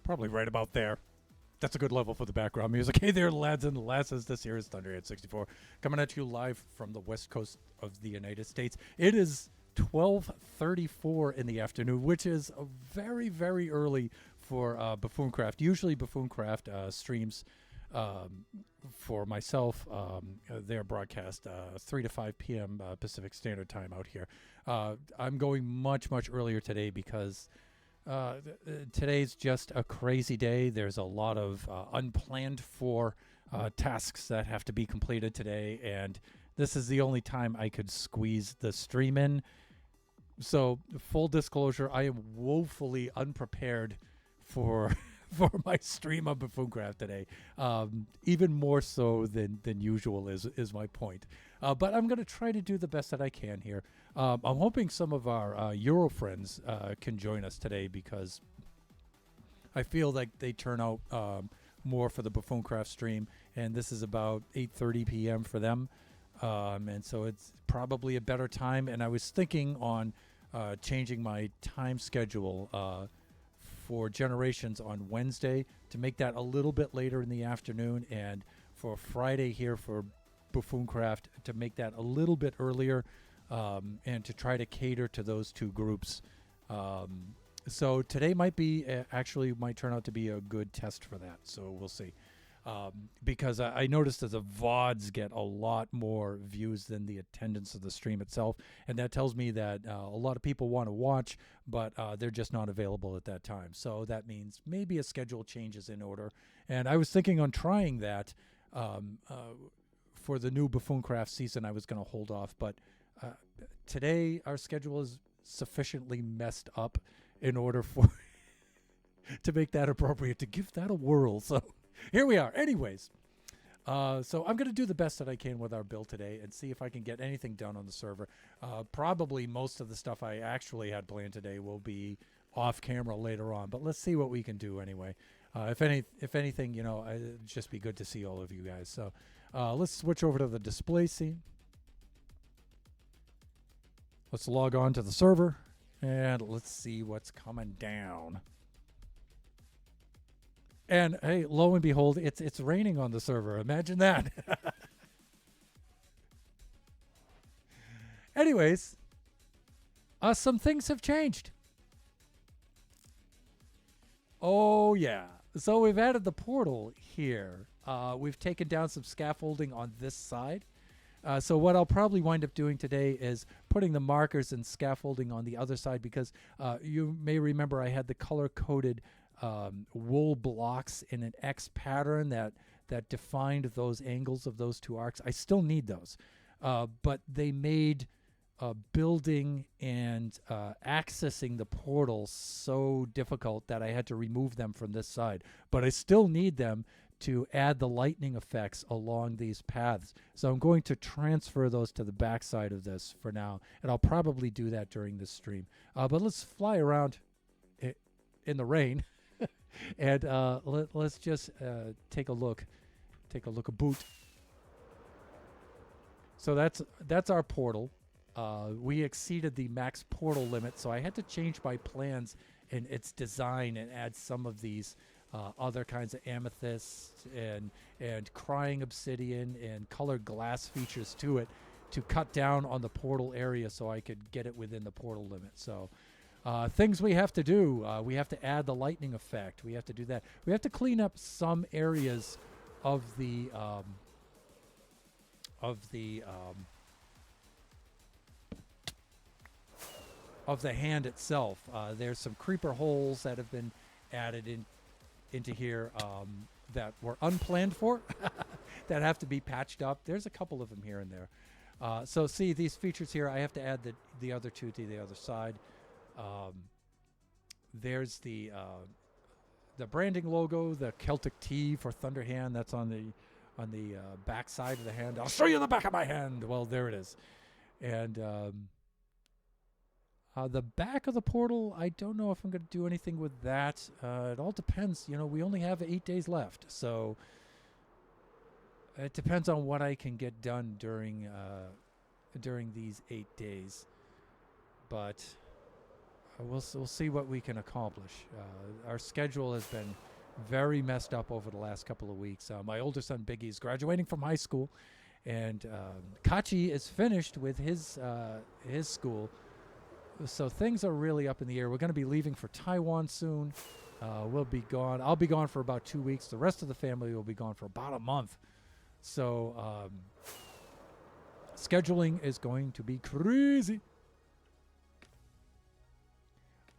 Probably right about there. That's a good level for the background music. Hey there, lads and lasses. This here is Thunderhead64 coming at you live from the west coast of the United States. It is 12:34 in the afternoon, which is very, very early for Buffooncraft. Usually Buffooncraft streams for myself, their broadcast 3 to 5 p.m. Pacific Standard Time out here. I'm going much, much earlier today because today's just a crazy day. There's a lot of unplanned for tasks that have to be completed today, and this is the only time I could squeeze the stream in. So, full disclosure, I am woefully unprepared for for my stream of Buffooncraft today. Even more so than usual is my point. But I'm going to try to do the best that I can here. I'm hoping some of our Euro friends can join us today because I feel like they turn out more for the Buffooncraft stream, and this is about 8:30 p.m. for them. And so it's probably a better time. And I was thinking on changing my time schedule for Generations on Wednesday to make that a little bit later in the afternoon, and for Friday here for Buffooncraft to make that a little bit earlier, and to try to cater to those two groups. So today might turn out to be a good test for that. So we'll see. Because I noticed that the VODs get a lot more views than the attendance of the stream itself. And that tells me that a lot of people want to watch, but they're just not available at that time. So that means maybe a schedule change is in order. And I was thinking on trying that for the new Buffooncraft season. I was going to hold off. But today our schedule is sufficiently messed up in order for to make that appropriate, to give that a whirl. So here we are. Anyways, so I'm going to do the best that I can with our build today and see if I can get anything done on the server. Probably most of the stuff I actually had planned today will be off camera later on, but let's see what we can do anyway. If anything, it'd just be good to see all of you guys. So let's switch over to the display scene. Let's log on to the server and let's see what's coming down. And hey, lo and behold, it's raining on the server. Imagine that. Anyways, some things have changed. Oh yeah. So we've added the portal here. We've taken down some scaffolding on this side. So what I'll probably wind up doing today is putting the markers and scaffolding on the other side, because you may remember I had the color-coded wool blocks in an X pattern that defined those angles of those two arcs. I still need those, but they made building and accessing the portal so difficult that I had to remove them from this side. But I still need them to add the lightning effects along these paths. So I'm going to transfer those to the back side of this for now, and I'll probably do that during this stream. But let's fly around in the rain. And let's just take a look about. So that's our portal. We exceeded the max portal limit, so I had to change my plans in its design and add some of these other kinds of amethysts and crying obsidian and colored glass features to it to cut down on the portal area so I could get it within the portal limit. So things we have to do. We have to add the lightning effect. We have to do that. We have to clean up some areas of the hand itself. There's some creeper holes that have been added into here that were unplanned for that have to be patched up. There's a couple of them here and there. So see these features here. I have to add the other two to the other side. There's the branding logo, the Celtic T for Thunderhand. That's on the back side of the hand. I'll show you the back of my hand. Well, there it is. And the back of the portal, I don't know if I'm going to do anything with that. It all depends. We only have 8 days left, so it depends on what I can get done during these 8 days. But we'll see what we can accomplish. Our schedule has been very messed up over the last couple of weeks. My older son Biggie is graduating from high school, and Kachi is finished with his school. So things are really up in the air. We're going to be leaving for Taiwan soon. We'll be gone. I'll be gone for about 2 weeks. The rest of the family will be gone for about a month. So scheduling is going to be crazy.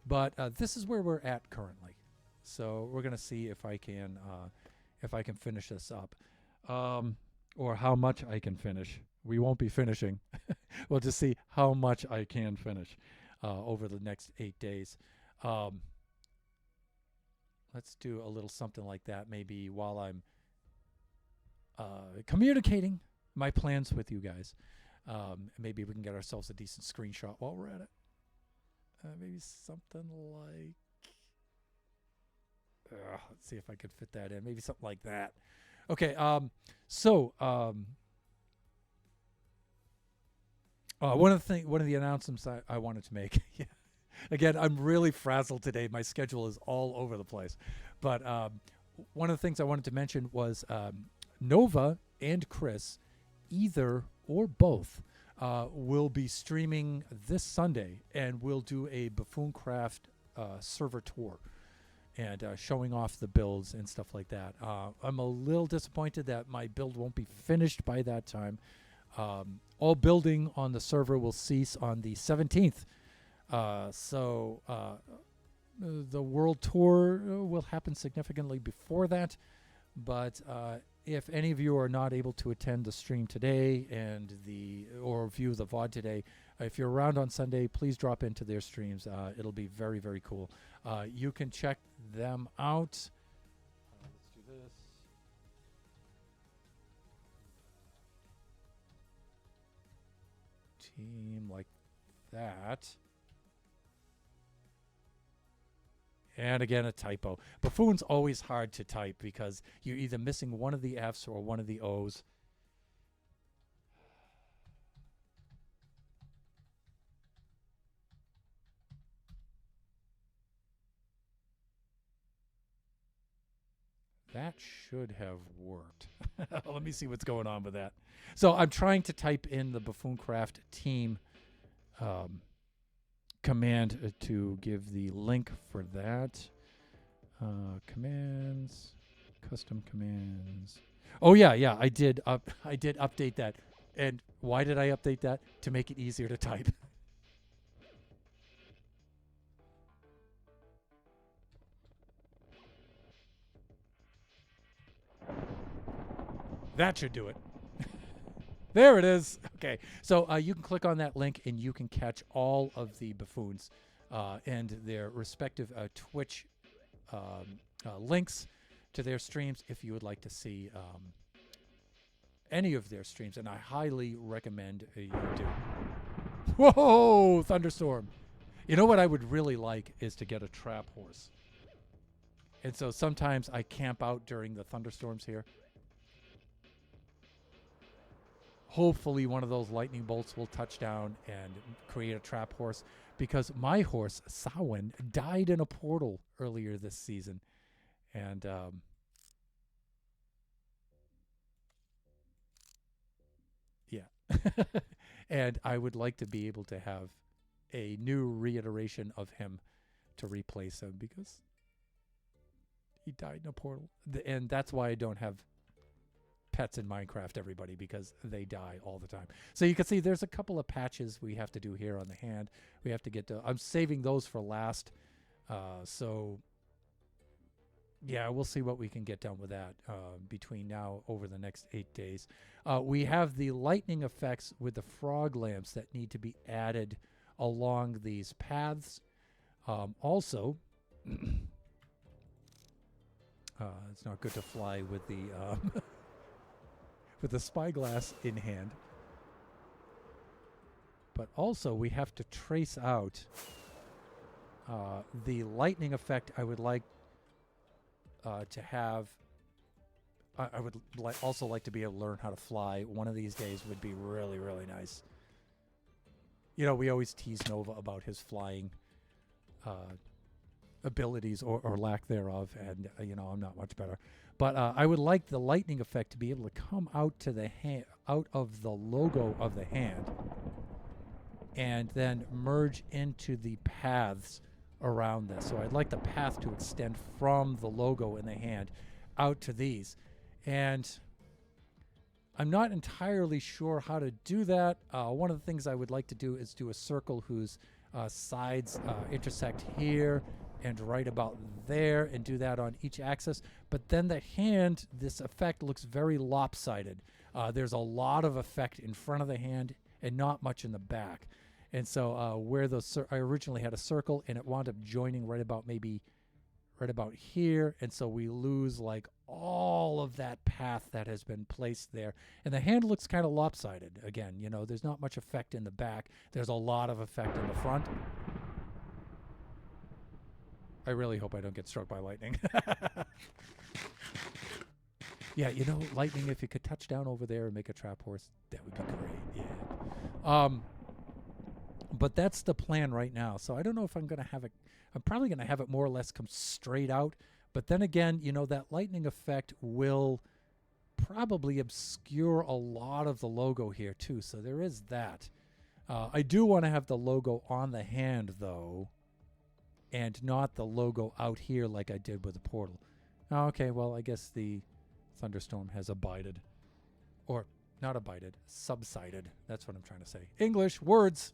But this is where we're at currently. So we're going to see if I can finish this up, or how much I can finish. We won't be finishing. We'll just see how much I can finish over the next 8 days. Let's do a little something like that maybe while I'm communicating my plans with you guys. Maybe we can get ourselves a decent screenshot while we're at it. Maybe something like... let's see if I could fit that in. Maybe something like that. Okay, one of the announcements I wanted to make. Yeah. Again, I'm really frazzled today. My schedule is all over the place. But one of the things I wanted to mention was Nova and Chris, either or both, will be streaming this Sunday, and we'll do a Buffooncraft server tour and showing off the builds and stuff like that. I'm a little disappointed that my build won't be finished by that time. All building on the server will cease on the 17th. So the world tour will happen significantly before that. But if any of you are not able to attend the stream today or view the VOD today, if you're around on Sunday, please drop into their streams. It'll be very, very cool. You can check them out. Let's do this. Team like that. And again, a typo. Buffoon's always hard to type because you're either missing one of the F's or one of the O's. That should have worked. Let me see what's going on with that. So I'm trying to type in the Buffooncraft team command to give the link for that. Commands, custom commands. Oh yeah, I did update that. And why did I update that? To make it easier to type. That should do it. There it is. Okay, so you can click on that link and you can catch all of the buffoons and their respective Twitch links to their streams if you would like to see any of their streams, and I highly recommend you do. Whoa, thunderstorm. You know what I would really like is to get a trap horse. And so sometimes I camp out during the thunderstorms here. Hopefully one of those lightning bolts will touch down and create a trap horse, because my horse, Samhain, died in a portal earlier this season. And yeah. And I would like to be able to have a new reiteration of him to replace him, because he died in a portal. And that's why I don't have pets in Minecraft, everybody, because they die all the time. So you can see there's a couple of patches we have to do here on the hand. We have to get to... I'm saving those for last. So yeah, we'll see what we can get done with that between now over the next 8 days. We have the lightning effects with the frog lamps that need to be added along these paths. Also, it's not good to fly with the with the spyglass in hand. But also we have to trace out the lightning effect. I would like to have... I would also like to be able to learn how to fly. One of these days would be really, really nice. You know, we always tease Nova about his flying abilities or lack thereof, and I'm not much better. But I would like the lightning effect to be able to come out to the out of the logo of the hand, and then merge into the paths around this. So I'd like the path to extend from the logo in the hand out to these, and I'm not entirely sure how to do that. One of the things I would like to do is do a circle whose sides intersect here and right about there, and do that on each axis. But then the hand, this effect looks very lopsided. There's a lot of effect in front of the hand and not much in the back. And so where I originally had a circle, and it wound up joining right about here, and so we lose like all of that path that has been placed there, and the hand looks kind of lopsided. Again, there's not much effect in the back. There's a lot of effect in the front. I really hope I don't get struck by lightning. Yeah, lightning, if you could touch down over there and make a trap horse, that would be great. Yeah. But that's the plan right now. So I don't know if I'm going to have it. I'm probably going to have it more or less come straight out. But then again, that lightning effect will probably obscure a lot of the logo here too. So there is that. I do want to have the logo on the hand though, and not the logo out here like I did with the portal. Okay, well, I guess the thunderstorm has abided. Or not abided, subsided. That's what I'm trying to say. English, words.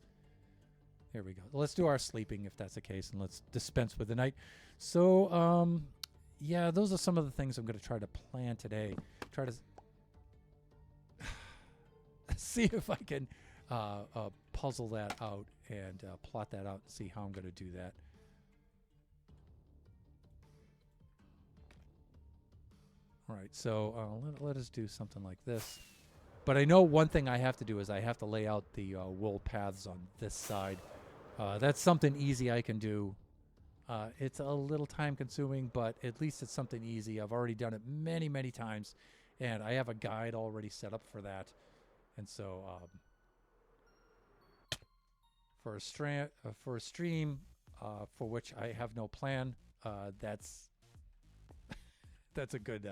Here we go. Let's do our sleeping if that's the case, and let's dispense with the night. So, yeah, those are some of the things I'm going to try to plan today. Try to see if I can puzzle that out and plot that out and see how I'm going to do that. All right, so let us do something like this. But I know one thing I have to do is I have to lay out the wool paths on this side. That's something easy I can do. It's a little time consuming, but at least it's something easy. I've already done it many, many times, and I have a guide already set up for that. And so for a stream for which I have no plan, that's a good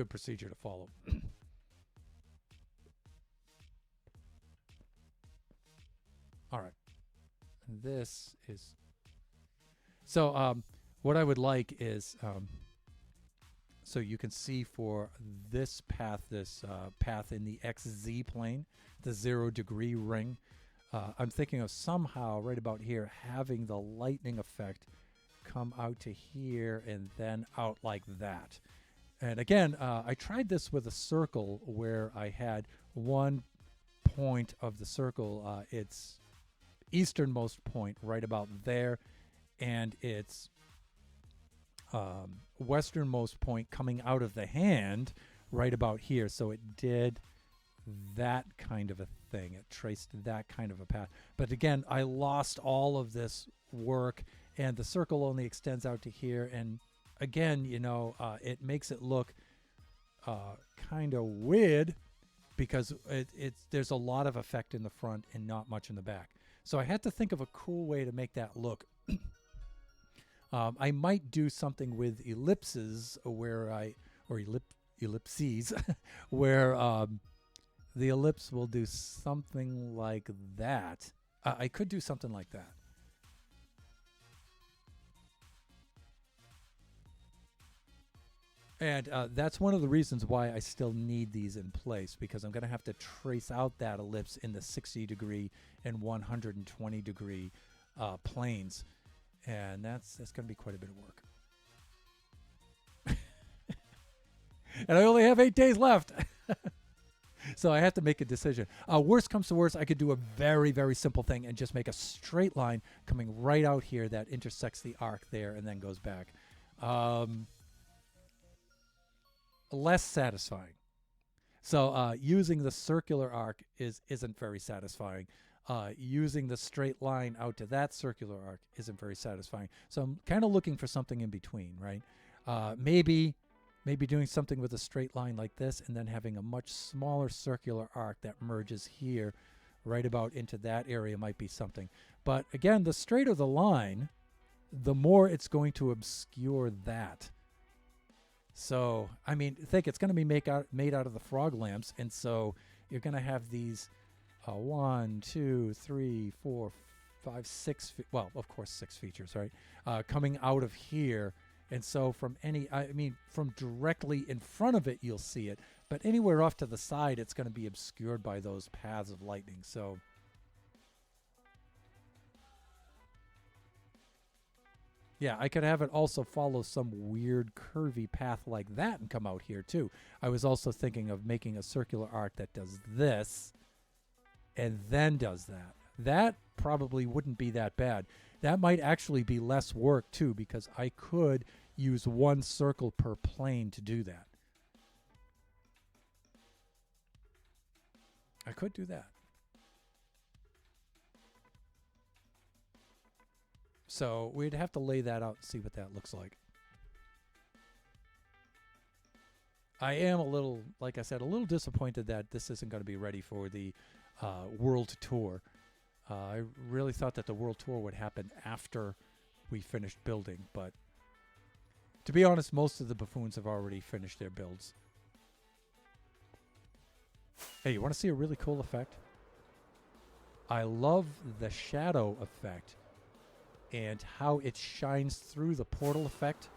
procedure to follow. All right. This is so what I would like is so you can see for this path in the XZ plane, the 0 degree ring, I'm thinking of somehow right about here having the lightning effect come out to here and then out like that. And again, I tried this with a circle where I had one point of the circle, its easternmost point right about there, and its westernmost point coming out of the hand right about here. So it did that kind of a thing. It traced that kind of a path. But again, I lost all of this work, and the circle only extends out to here. And again, it makes it look kind of weird because there's a lot of effect in the front and not much in the back. So I had to think of a cool way to make that look. I might do something with ellipses ellipses, where the ellipse will do something like that. I could do something like that. And that's one of the reasons why I still need these in place, because I'm going to have to trace out that ellipse in the 60 degree and 120 degree planes. And that's going to be quite a bit of work. And I only have 8 days left. So I have to make a decision. Worst comes to worst, I could do a very, very simple thing and just make a straight line coming right out here that intersects the arc there and then goes back. Less satisfying. So using the circular arc isn't very satisfying. Using the straight line out to that circular arc isn't very satisfying. So I'm kind of looking for something in between, right? Maybe doing something with a straight line like this and then having a much smaller circular arc that merges here right about into that area might be something. But again, the straighter the line, the more it's going to obscure that. So, I mean, think it's going to be made out of the frog lamps, and so you're going to have these 1, 2, 3, 4, 5, 6, well, of course, 6 features, right? Coming out of here. And so from from directly in front of it, you'll see it. But anywhere off to the side, it's going to be obscured by those paths of lightning. So yeah, I could have it also follow some weird curvy path like that and come out here too. I was also thinking of making a circular arc that does this and then does that. That probably wouldn't be that bad. That might actually be less work too, because I could use one circle per plane to do that. I could do that. So we'd have to lay that out and see what that looks like. I am a little, like I said, a little disappointed that this isn't going to be ready for the world tour. I really thought that the world tour would happen after we finished building, but to be honest, most of the buffoons have already finished their builds. Hey, you want to see a really cool effect? I love the shadow effect and how it shines through the portal effect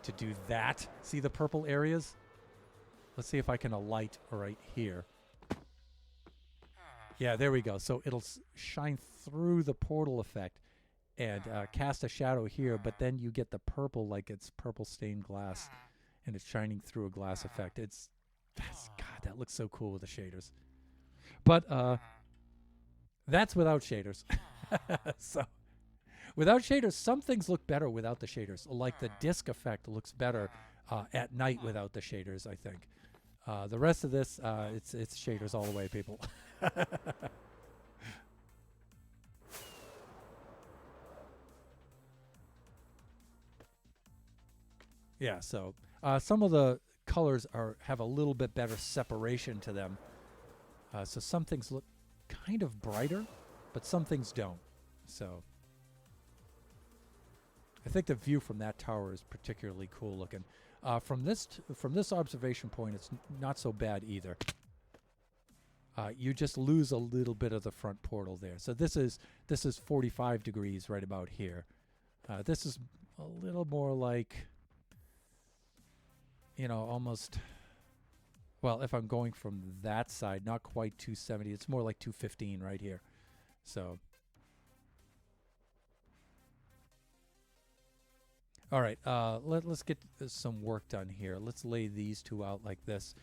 to do that. See the purple areas? Let's see if I can alight right here. Yeah, there we go. So it'll shine through the portal effect and cast a shadow here, but then you get the purple like it's purple stained glass, and it's shining through a glass effect. God, that looks so cool with the shaders. But that's without shaders. So without shaders, some things look better without the shaders. Like the disc effect looks better at night without the shaders, I think. The rest of this, it's shaders all the way, people. Yeah, so some of the colors have a little bit better separation to them. So some things look kind of brighter, but some things don't. So I think the view from that tower is particularly cool looking. From this observation point, it's not so bad either. You just lose a little bit of the front portal there. So this is 45 degrees right about here. This is a little more like, almost, well, if I'm going from that side, not quite 270. It's more like 215 right here. So, all right, let's get some work done here. Let's lay these two out like this.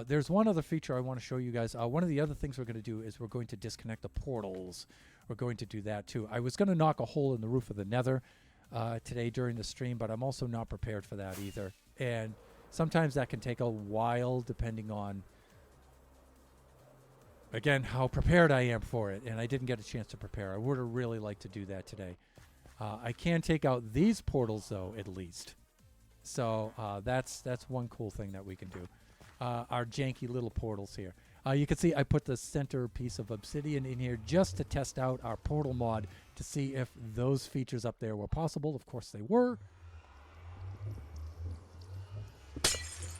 There's one other feature I want to show you guys. One of the other things we're going to do is we're going to disconnect the portals. We're going to do that too. I was going to knock a hole in the roof of the Nether today during the stream, but I'm also not prepared for that either. And sometimes that can take a while depending on, again, how prepared I am for it. And I didn't get a chance to prepare. I would have really liked to do that today. I can take out these portals, though, at least. So that's one cool thing that we can do. Our janky little portals here. You can see I put the center piece of obsidian in here just to test out our portal mod to see if those features up there were possible. Of course they were.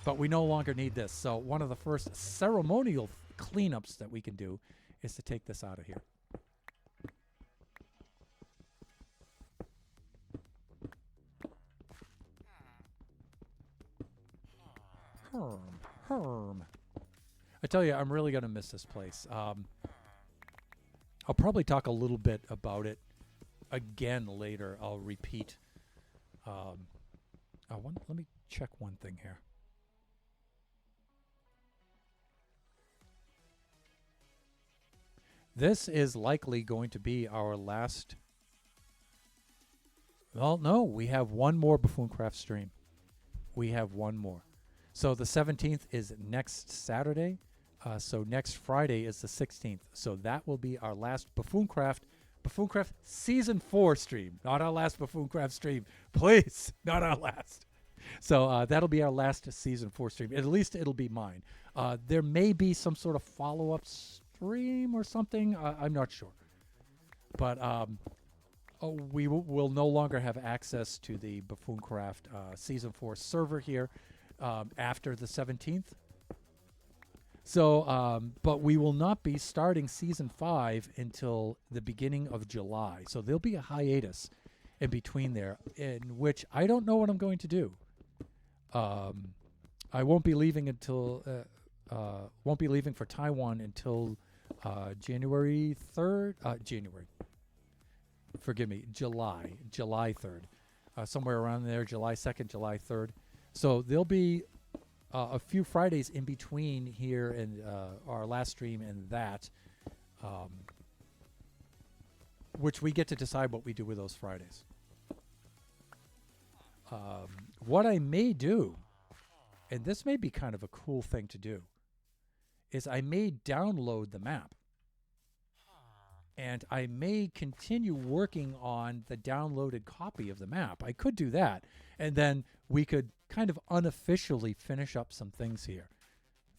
But we no longer need this. So one of the first ceremonial cleanups that we can do is to take this out of here. Herm. I tell you, I'm really going to miss this place. I'll probably talk a little bit about it again later. I'll repeat. Let me check one thing here. This is likely going to be our last. Well, no, we have one more Buffooncraft stream. We have one more. So the 17th is next Saturday. So next Friday is the 16th. So that will be our last Buffooncraft Season 4 stream. Not our last Buffooncraft stream. Please, not our last. So that'll be our last Season 4 stream. At least it'll be mine. There may be some sort of follow-up stream or something. I'm not sure. But We will no longer have access to the Buffooncraft Season 4 server here after the 17th. So, but we will not be starting Season 5 until the beginning of July. So there'll be a hiatus in between there, in which I don't know what I'm going to do. I won't be leaving until won't be leaving for Taiwan until January 3rd. July 3rd, somewhere around there, July 2nd, July 3rd. So there'll be a few Fridays in between here and our last stream and that, which we get to decide what we do with those Fridays. What I may do, and this may be kind of a cool thing to do, is I may download the map. And I may continue working on the downloaded copy of the map. I could do that. And then we could kind of unofficially finish up some things here.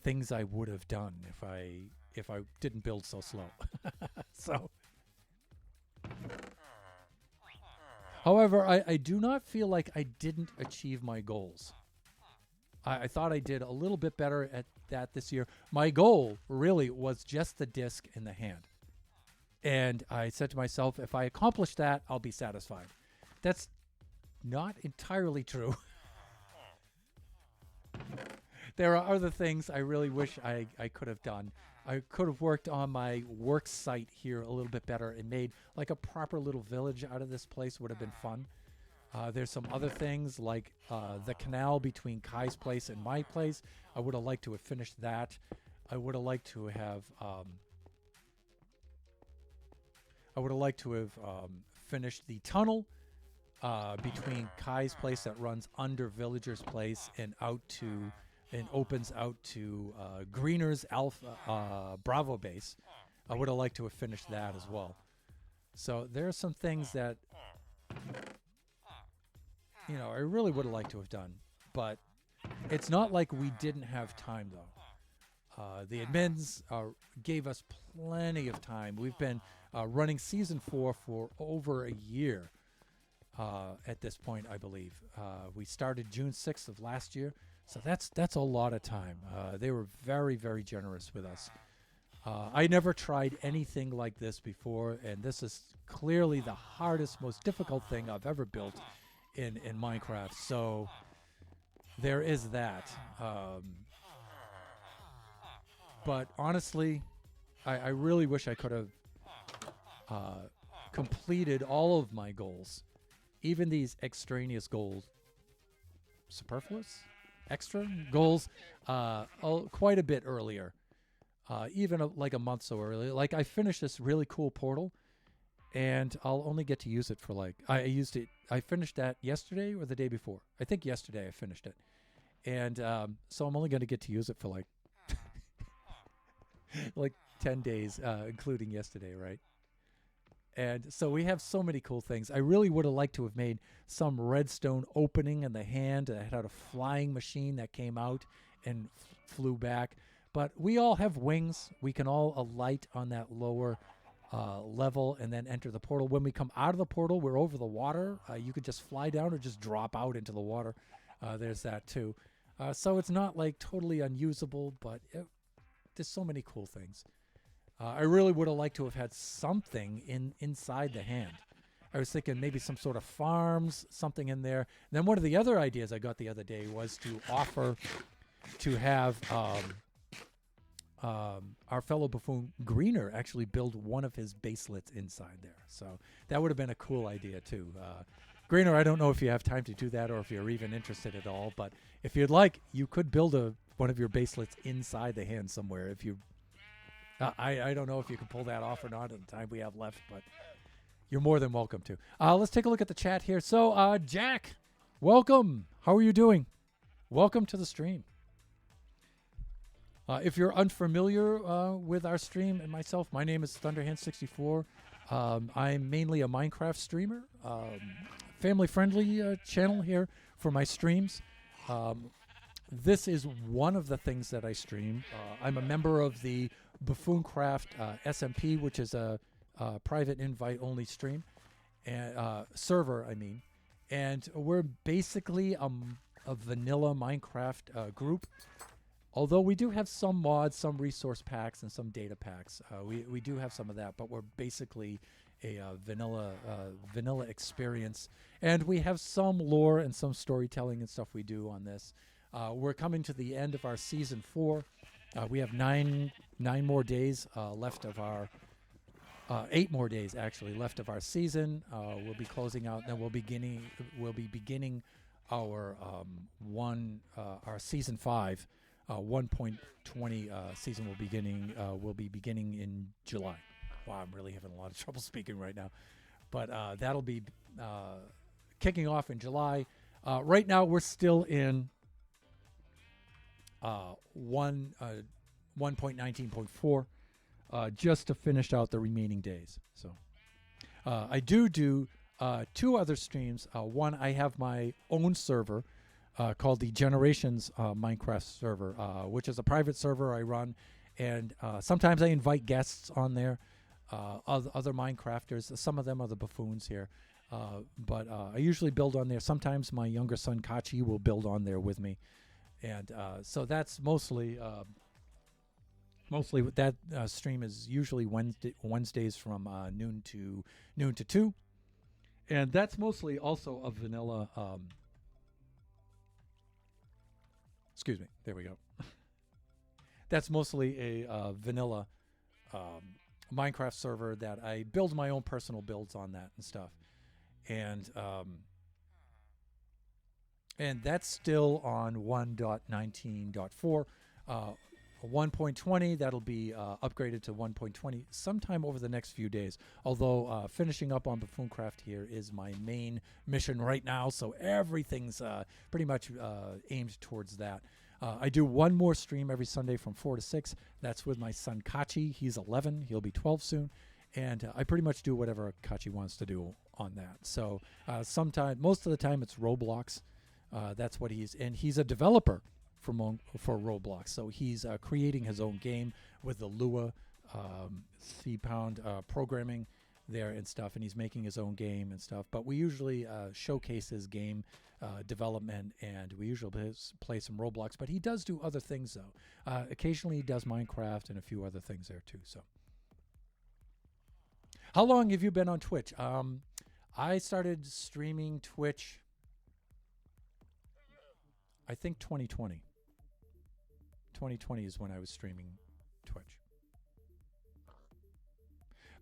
Things I would have done if I didn't build so slow. So, however, I do not feel like I didn't achieve my goals. I thought I did a little bit better at that this year. My goal really was just the disc in the hand. And I said to myself, if I accomplish that, I'll be satisfied. That's not entirely true. There are other things I really wish I could have done. I could have worked on my work site here a little bit better and made like a proper little village out of this place. Would have been fun. There's some other things like the canal between Kai's place and my place. I would have liked to have finished that. I would have liked to have finished the tunnel between Kai's place that runs under Villager's place and opens out to Greener's Alpha Bravo base. I would have liked to have finished that as well. So there are some things that I really would have liked to have done, but it's not like we didn't have time though. The admins gave us plenty of time. We've been running Season 4 for over a year at this point, I believe. We started June 6th of last year, so that's a lot of time. They were very, very generous with us. I never tried anything like this before, and this is clearly the hardest, most difficult thing I've ever built in Minecraft. So there is that. But honestly, I really wish I could have completed all of my goals, even these extraneous goals, extra goals, quite a bit earlier, even like a month so early. Like I finished this really cool portal, and I'll only get to use it for I finished that yesterday or the day before. I think yesterday I finished it, and so I'm only going to get to use it for like 10 days, including yesterday, right? And so we have so many cool things. I really would have liked to have made some redstone opening in the hand that had a flying machine that came out and flew back. But we all have wings. We can all alight on that lower level and then enter the portal. When we come out of the portal, we're over the water. You could just fly down or just drop out into the water. There's that too. So it's not like totally unusable, but there's so many cool things. I really would have liked to have had something inside the hand. I was thinking maybe some sort of farms, something in there. And then one of the other ideas I got the other day was to offer to have our fellow buffoon Greener actually build one of his baselets inside there. So that would have been a cool idea too. Greener, I don't know if you have time to do that or if you're even interested at all, but if you'd like, you could build one of your baselets inside the hand somewhere. If you, I don't know if you can pull that off or not in the time we have left, but you're more than welcome to. Let's take a look at the chat here. So, Jack, welcome. How are you doing? Welcome to the stream. If you're unfamiliar with our stream and myself, my name is Thunderhand64. I'm mainly a Minecraft streamer. Family-friendly channel here for my streams. This is one of the things that I stream. I'm a member of the Buffooncraft SMP, which is a private invite-only stream. and server, I mean, and we're basically a vanilla Minecraft group. Although we do have some mods, some resource packs, and some data packs. We do have some of that, but we're basically a vanilla experience, and we have some lore and some storytelling and stuff we do on this. We're coming to the end of our season 4. We have nine more days left of our 8 more days actually left of our season. We'll be closing out, and then we'll be beginning our our season 5, 1.20 season will be beginning in July. Wow, I'm really having a lot of trouble speaking right now, but that'll be kicking off in July. Right now, we're still in 1.19.4. Just to finish out the remaining days. So I do 2 other streams. One, I have my own server called the Generations Minecraft server, which is a private server I run, and sometimes I invite guests on there, other Minecrafters. Some of them are the buffoons here, but I usually build on there. Sometimes my younger son Kachi will build on there with me, and so that's mostly what that stream is. Usually Wednesdays from noon to 2, and that's mostly also a vanilla. Excuse me. There we go. That's mostly a vanilla Minecraft server that I build my own personal builds on that and stuff, and that's still on 1.19.4. 1.20, that'll be upgraded to 1.20 sometime over the next few days. Although finishing up on Buffooncraft here is my main mission right now, so everything's pretty much aimed towards that. I do one more stream every Sunday from 4 to 6. That's with my son Kachi. He's 11. He'll be 12 soon. And I pretty much do whatever Kachi wants to do on that. So most of the time it's Roblox. That's what he's a developer for Roblox. So he's creating his own game with the Lua C-Pound programming there and stuff, and he's making his own game and stuff. But we usually showcase his game development, and we usually play some Roblox. But he does do other things, though. Occasionally he does Minecraft and a few other things there, too. So, how long have you been on Twitch? I started streaming Twitch, I think 2020. 2020 is when I was streaming Twitch.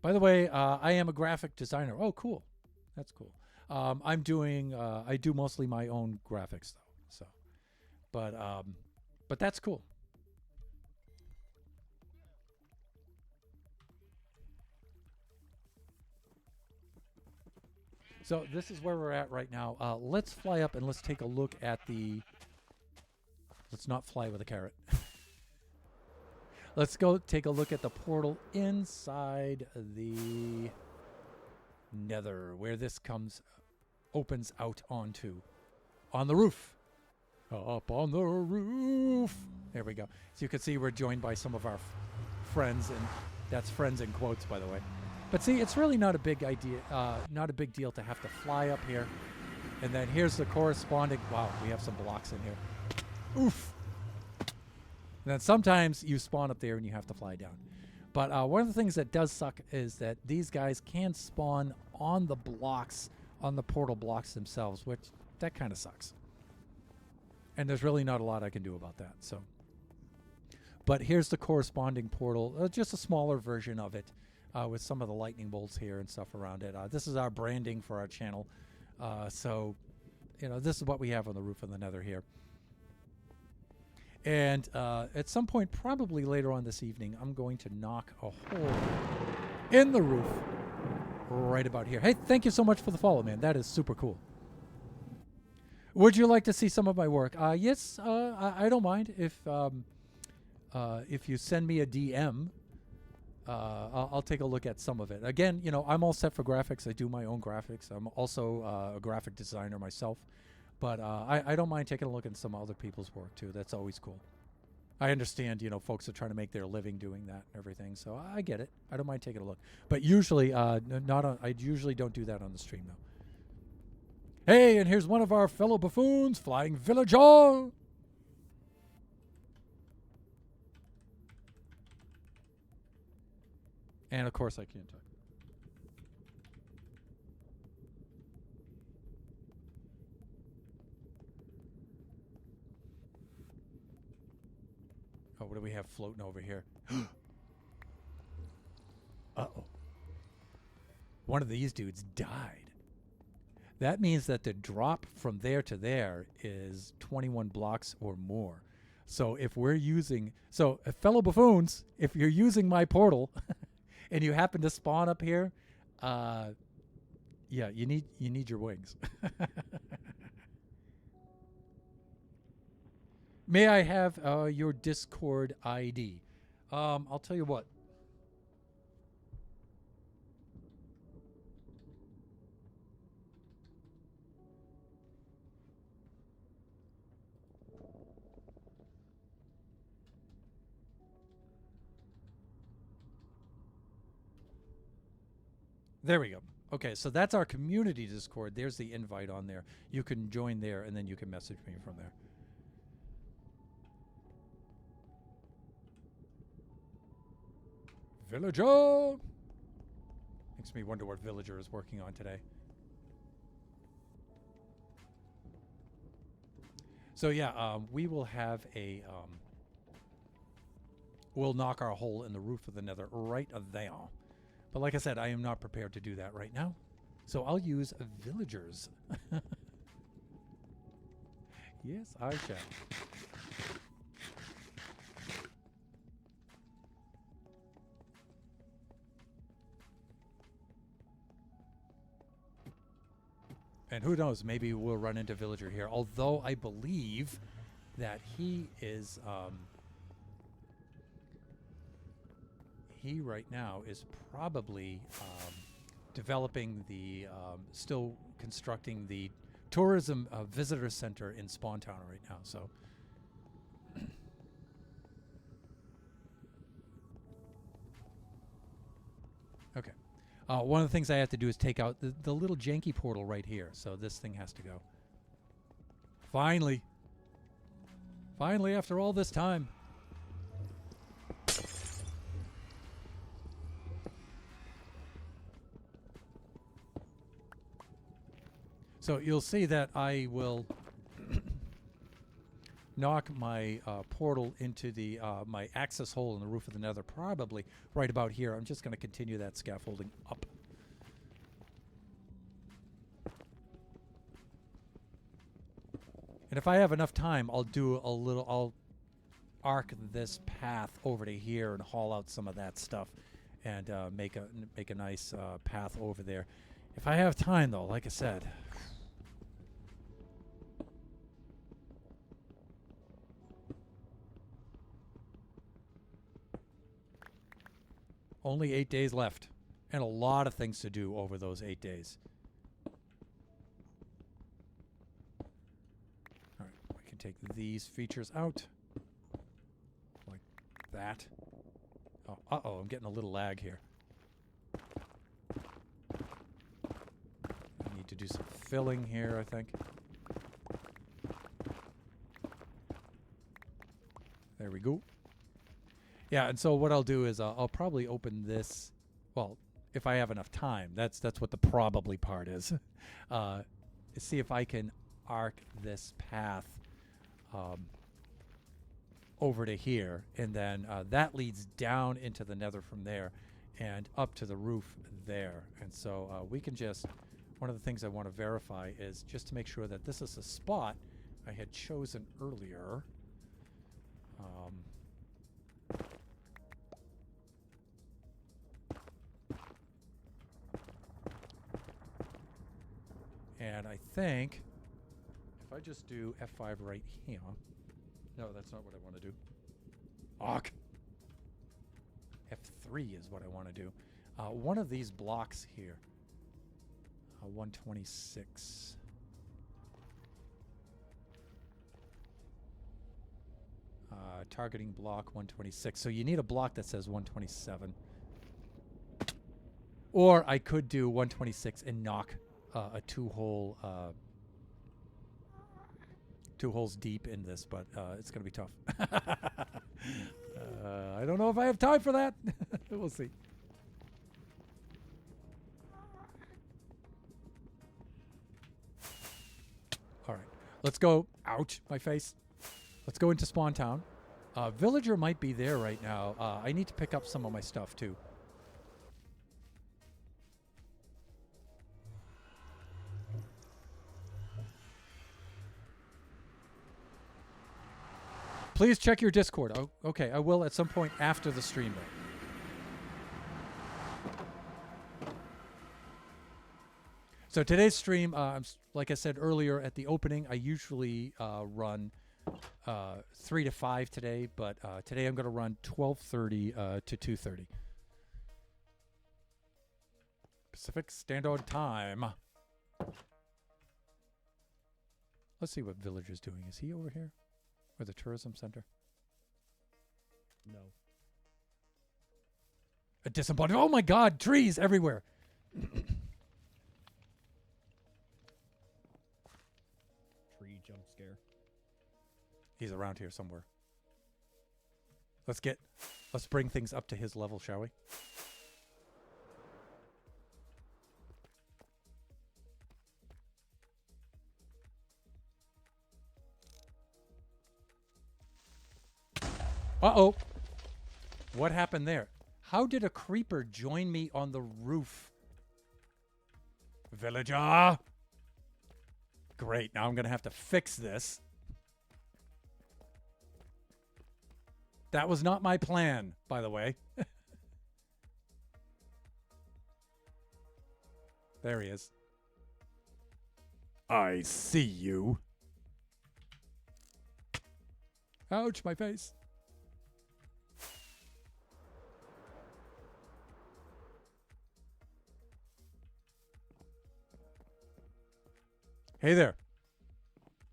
By the way, I am a graphic designer. Oh, cool. That's cool. I do mostly my own graphics, though. So, but that's cool. So this is where we're at right now. Let's fly up and let's take a look at the... Let's not fly with a carrot. Let's go take a look at the portal inside the Nether, where this opens out onto. On the roof. Up on the roof. There we go. So you can see we're joined by some of our friends, and that's friends in quotes, by the way. But see, it's really not a big deal to have to fly up here. And then here's the corresponding... Wow, we have some blocks in here. Oof. And then sometimes you spawn up there and you have to fly down. But one of the things that does suck is that these guys can spawn on the blocks, on the portal blocks themselves, which that kind of sucks. And there's really not a lot I can do about that. So, but here's the corresponding portal, just a smaller version of it, with some of the lightning bolts here and stuff around it. This is our branding for our channel. So, this is what we have on the roof of the Nether here. And at some point, probably later on this evening, I'm going to knock a hole in the roof right about here. Hey, thank you so much for the follow, man. That is super cool. Would you like to see some of my work? Yes, I don't mind if you send me a DM. I'll take a look at some of it. Again, I'm all set for graphics. I do my own graphics. I'm also a graphic designer myself. But I don't mind taking a look at some other people's work, too. That's always cool. I understand, you know, folks are trying to make their living doing that and everything, so I get it. I don't mind taking a look. But usually, not on. I usually don't do that on the stream, though. Hey, and here's one of our fellow buffoons, Flying Villager. And of course, I can't talk. Oh, what do we have floating over here? Uh-oh. One of these dudes died. That means that the drop from there to there is 21 blocks or more. So if we're using... So, fellow buffoons, if you're using my portal and you happen to spawn up here, yeah, you need your wings. May I have your Discord ID? I'll tell you what. There we go. Okay, so that's our community Discord. There's the invite on there. You can join there, and then you can message me from there. Villager! Makes me wonder what Villager is working on today. So yeah, we will have a... we'll knock our hole in the roof of the nether right there. But like I said, I am not prepared to do that right now. So I'll use villagers. Yes, I shall. And who knows, maybe we'll run into Villager here. Although I believe that he is... he right now is probably developing the... still constructing the tourism visitor center in Spawn Town right now, so... Okay. One of the things I have to do is take out the little janky portal right here. So this thing has to go. Finally. Finally, after all this time. So you'll see that I will knock my portal into the my access hole in the roof of the nether, probably right about here. I'm just going to continue that scaffolding up. And if I have enough time, I'll do a little... I'll arc this path over to here and haul out some of that stuff and make a nice path over there. If I have time, though, like I said... Only 8 days left, and a lot of things to do over those 8 days. All right, we can take these features out, like that. Oh, uh-oh, I'm getting a little lag here. I need to do some filling here, I think. There we go. Yeah, and so what I'll do is I'll probably open this, well, if I have enough time. That's what the probably part is. See if I can arc this path over to here, and then that leads down into the nether from there and up to the roof there. And so we can just, one of the things I want to verify is just to make sure that this is a spot I had chosen earlier. And I think if I just do F5 right here... No, that's not what I want to do. Awk! F3 is what I want to do. One of these blocks here. 126. Targeting block 126. So you need a block that says 127. Or I could do 126 and knock a two-hole, 2 holes deep in this, but it's going to be tough. I don't know if I have time for that. We'll see. All right. Let's go. Ouch, my face. Let's go into Spawn Town. Villager might be there right now. I need to pick up some of my stuff, too. Please check your Discord. Oh, okay, I will at some point after the stream, though. So today's stream, like I said earlier at the opening, I usually run 3 to 5 today, but today I'm going to run 12:30 to 2:30 Pacific Standard Time. Let's see what Villager's doing. Is he over here? Or the tourism center? No. A disembodied. Oh my God! Trees everywhere. Tree jump scare. He's around here somewhere. Let's bring things up to his level, shall we? Uh-oh. What happened there? How did a creeper join me on the roof? Villager! Great, now I'm going to have to fix this. That was not my plan, by the way. There he is. I see you. Ouch, my face. Hey there.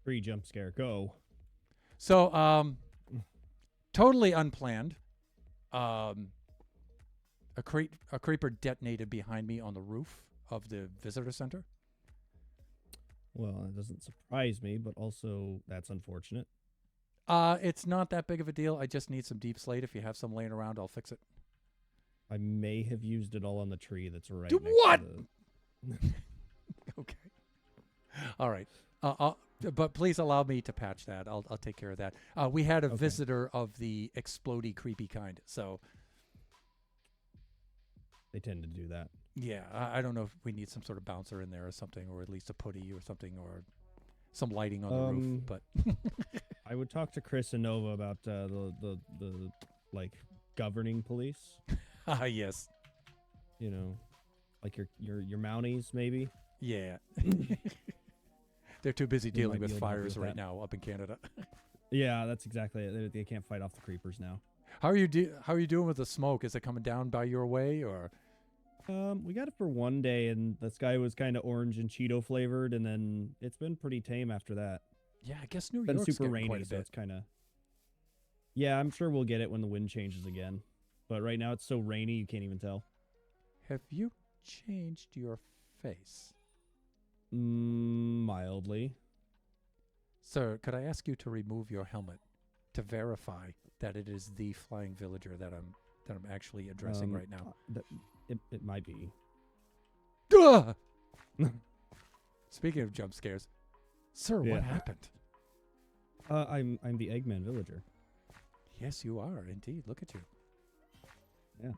Tree jump scare. Go. So, totally unplanned. A creeper detonated behind me on the roof of the visitor center. Well, that doesn't surprise me, but also that's unfortunate. It's not that big of a deal. I just need some deep slate. If you have some laying around, I'll fix it. I may have used it all on the tree that's right Do next what? to the... Okay. All right. But please allow me to patch that. I'll take care of that. We had a visitor of the explodey creepy kind, so They tend to do that. yeah, I don't know if we need some sort of bouncer in there or something, or at least a putty or something, or some lighting on the roof. But I would talk to Chris and Nova about the like governing police. yes, You know, like your Mounties maybe. yeah. They're too busy They dealing might with be able to help you fires with right that. now up in Canada. Yeah, that's exactly it. They can't fight off the creepers now. How are you doing with the smoke? Is it coming down by your way, or? We got it for one day, and the sky was kind of orange and Cheeto flavored, and then it's been pretty tame after that. Yeah, I guess New It's been York's super getting rainy, quite a so bit. it's kind of. Yeah, I'm sure we'll get it when the wind changes again. But right now it's so rainy you can't even tell. Have you changed your face? Mildly. Sir, could I ask you to remove your helmet to verify that it is the flying villager that I'm actually addressing right now? It might be. Duh! Speaking of jump scares, sir, Yeah. what happened? I'm the Eggman villager. Yes, you are indeed. Look at you. Yeah.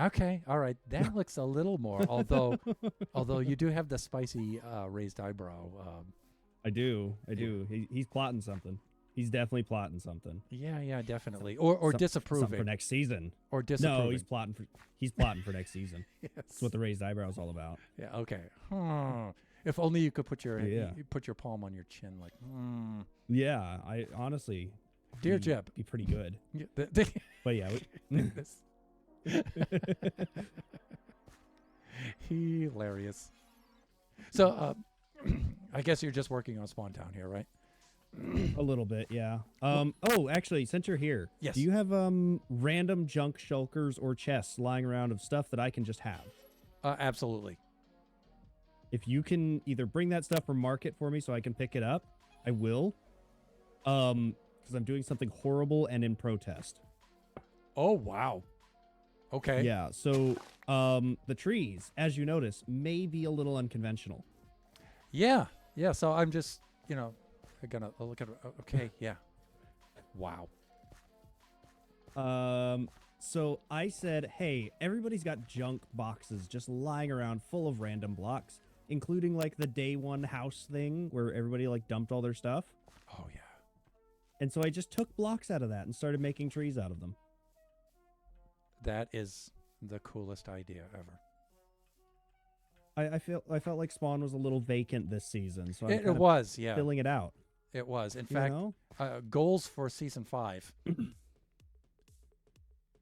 Okay, all right. That looks a little more. Although you do have the spicy raised eyebrow. I do. He's plotting something. He's definitely plotting something. Yeah, definitely. Or disapproving. Something for next season. Or disapproving. No, he's plotting for next season. Yes. That's what the raised eyebrow is all about. Yeah. Okay. If only you could put your Yeah. you put your palm on your chin, like. Yeah, I honestly. Dear Jeb. Be pretty good. Yeah, But yeah. this- Hilarious. So, I guess you're just working on Spawn Town here, right? A little bit, yeah. Oh, actually, since you're here, Yes. do you have random junk shulkers or chests lying around of stuff that I can just have? Absolutely. If you can either bring that stuff or mark it for me so I can pick it up, I will. Because I'm doing something horrible and in protest. Oh, wow. Okay. Yeah, so the trees, as you notice, may be a little unconventional. Yeah. Yeah. So I'm just, I'm gonna look at. Okay. Yeah. Wow. So I said, hey, everybody's got junk boxes just lying around full of random blocks, including like the day one house thing where everybody like dumped all their stuff. Oh yeah. And so I just took blocks out of that and started making trees out of them. That is the coolest idea ever. I felt like Spawn was a little vacant this season, so I'm It kind of was, yeah. filling it out. It was. In You fact, know? goals for season 5.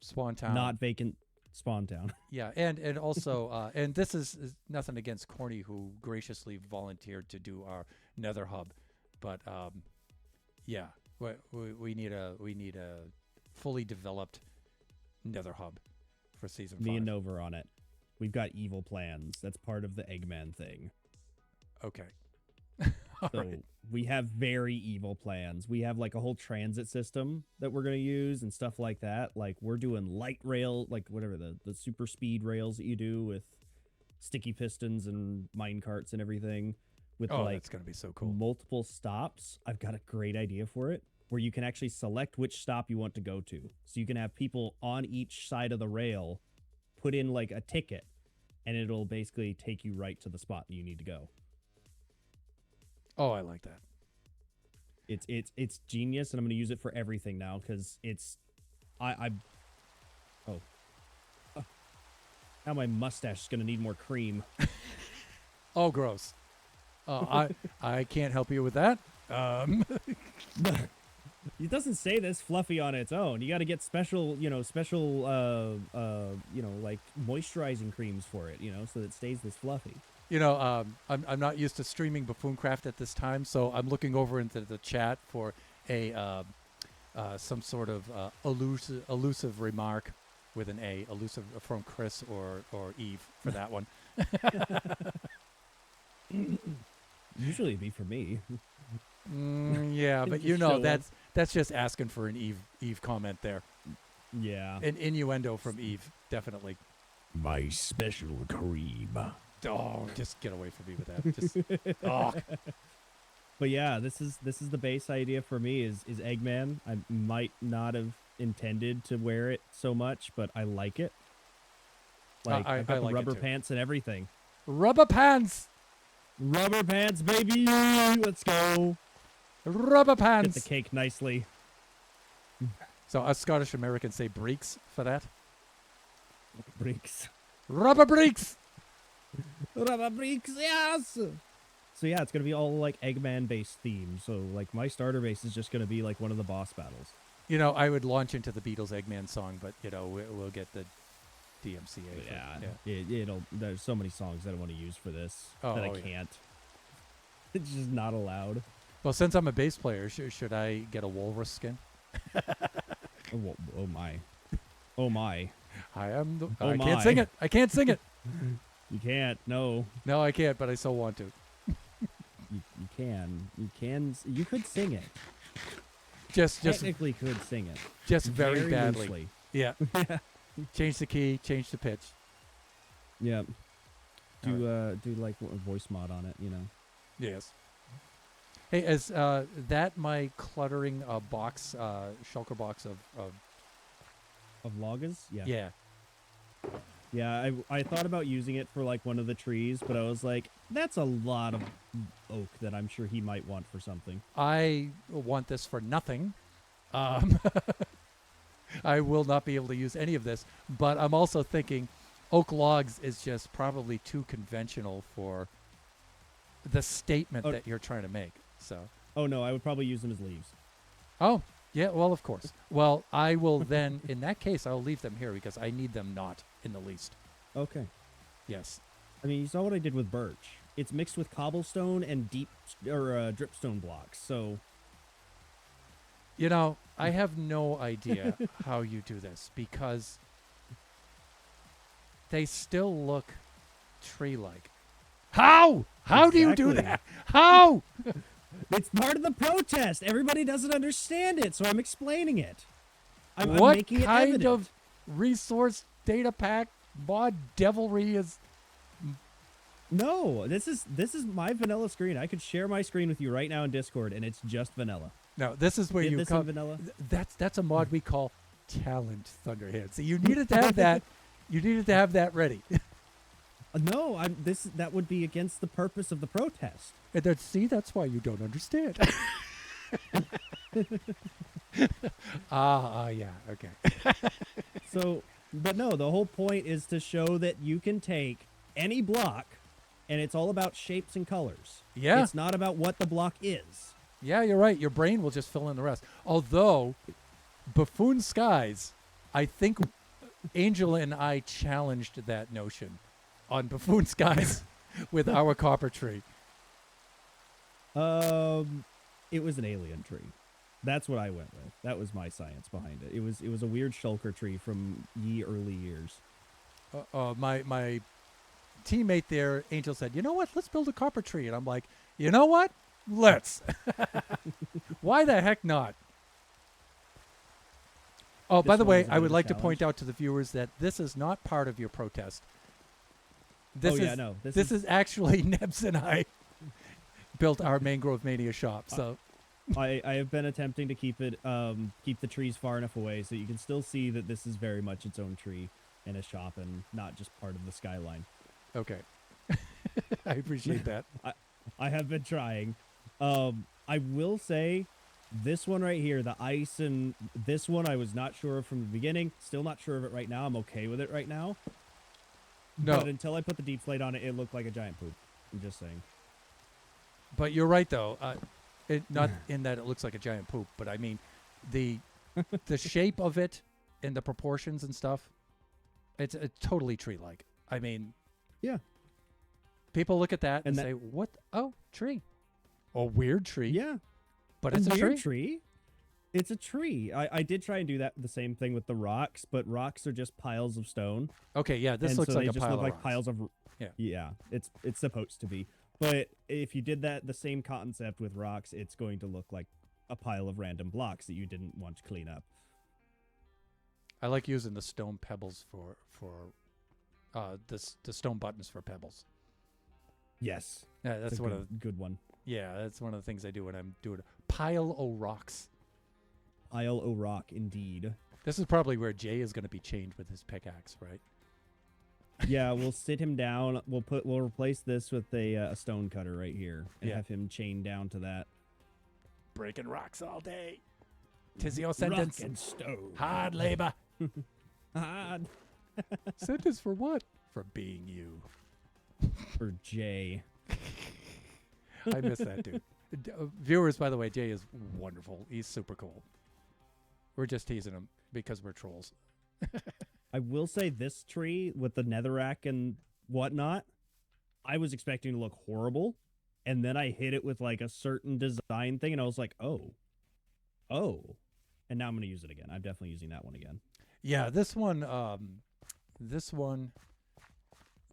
Swan Town. Not vacant Spawn Town. Yeah, and also, and this is nothing against Corny, who graciously volunteered to do our Nether hub, but yeah, we need a fully developed Nether hub for season 5. Me and Nova are on it. We've got evil plans. That's part of the Eggman thing. Okay. So we have very evil plans. We have like a whole transit system that we're going to use and stuff like that. Like we're doing light rail, like whatever the super speed rails that you do with sticky pistons and mine carts and everything with that's going to be so cool. multiple stops. I've got a great idea for it where you can actually select which stop you want to go to. So you can have people on each side of the rail put in like a ticket and it'll basically take you right to the spot that you need to go. Oh, I like that. It's genius, and I'm going to use it for everything now because now my mustache is going to need more cream. Oh, gross. I can't help you with that. It doesn't say this fluffy on its own. You got to get special like moisturizing creams for it, so that it stays this fluffy. I'm not used to streaming Buffooncraft at this time, so I'm looking over into the chat for a some sort of elusive remark with an A, elusive from Chris or Eve for that one. Usually it'd be for me. Yeah, but that's just asking for an Eve comment there. Yeah. An innuendo from Eve, definitely. My special cream. Oh, just get away from me with that. But yeah, this is the base idea for me is Eggman. I might not have intended to wear it so much, but I like it. Like I've got the rubber pants and everything. Rubber pants. Rubber pants, baby. Let's go. Rubber pants. Get the cake nicely. So us Scottish Americans say breeks for that. Breeks. Rubber breeks. Rubber breeks, yes. So yeah, it's gonna be all like Eggman based theme. So like my starter base is just gonna be like one of the boss battles. I would launch into the Beatles Eggman song, but we'll get the DMCA. There's so many songs that I want to use for this that I can't. It's just not allowed. Well, since I'm a bass player, should I get a walrus skin? Oh my. I can't sing it. I can't sing it. You can't. No. No, I can't, but I so want to. You can. You could sing it. Just technically could sing it. Just very badly. Loosely. Yeah. Change the key, change the pitch. Yeah. Do like a voice mod on it, Yes. Hey, is that my cluttering box, shulker box of loggers? Yeah. Yeah. Yeah, I thought about using it for like one of the trees, but I was like, that's a lot of oak that I'm sure he might want for something. I want this for nothing. I will not be able to use any of this, but I'm also thinking oak logs is just probably too conventional for the statement that you're trying to make. So. Oh no, I would probably use them as leaves. Oh, yeah, well, of course. Well, I will then, in that case, I'll leave them here because I need them not in the least. Okay. Yes. I mean, you saw what I did with birch. It's mixed with cobblestone and dripstone blocks, so You know, I have no idea how you do this because they still look tree-like. How? How do you do Exactly. that? How? It's part of the protest. Everybody doesn't understand it, so I'm explaining it. I'm What making it kind evident. of resource data pack mod devilry is? No, this is my vanilla screen. I could share my screen with you right now in Discord, and it's just vanilla. No, this is where Get you this in come. vanilla. That's a mod we call talent Thunderhead. So you needed to have that. You needed to have that ready. No, that would be against the purpose of the protest. And then see, that's why you don't understand. Yeah, okay. So, but no, the whole point is to show that you can take any block, and it's all about shapes and colors. Yeah. It's not about what the block is. Yeah, you're right. Your brain will just fill in the rest. Although, Buffoon Skies, I think Angel and I challenged that notion on Buffoon Skies with our copper tree. It was an alien tree. That's what I went with. That was my science behind it. It was a weird shulker tree from ye early years. My teammate there, Angel, said, "You know what? Let's build a copper tree." And I'm like, "You know what? Let's." Why the heck not? Oh, by This the one way, was a I bit would of a like to point challenge. out to the viewers that this is not part of your protest. Oh, yeah, no, This is actually Nebs and I built our Mangrove Mania shop. So I have been attempting to keep the trees far enough away so you can still see that this is very much its own tree and a shop and not just part of the skyline. okay, I appreciate that. I have been trying. I will say this one right here, the ice, and this one I was not sure of from the beginning. Still not sure of it right now. I'm okay with it right now. No, But until I put the deep slate on it, it looked like a giant poop. I'm just saying. but you're right though. Not in that it looks like a giant poop, but I mean the shape of it and the proportions and stuff. It's totally tree-like. I mean, Yeah. people look at that and And say, "What? Oh, tree. A weird tree." Yeah. But it's a weird tree. It's a tree. I did try and do the same thing with the rocks, but rocks are just piles of stone. Okay, yeah, this and looks so like they a just pile look of like rocks. piles of. Yeah. Yeah, it's supposed to be. But if you did the same concept with rocks, it's going to look like a pile of random blocks that you didn't want to clean up. I like using the stone pebbles for the stone buttons for pebbles. Yes, Yeah, that's that's a one of good one. that's one of the things I do when I'm doing a pile of rocks. Pile o' rock, indeed. This is probably where Jay is going to be chained with his pickaxe, right? Yeah, we'll sit him down. We'll replace this with a stone cutter right here and Yeah. have him chained down to that. Breaking rocks all day. 'Tis your sentence. Rock and stone. Hard labor. Hard Sentence for what? For being you. for Jay. I miss that dude. Viewers, by the way, Jay is wonderful. He's super cool. We're just teasing him because we're trolls. I will say this tree with the netherrack and whatnot, I was expecting to look horrible, and then I hit it with like a certain design thing, and I was like, oh, and now I'm gonna use it again. I'm definitely using that one again. Yeah, this one,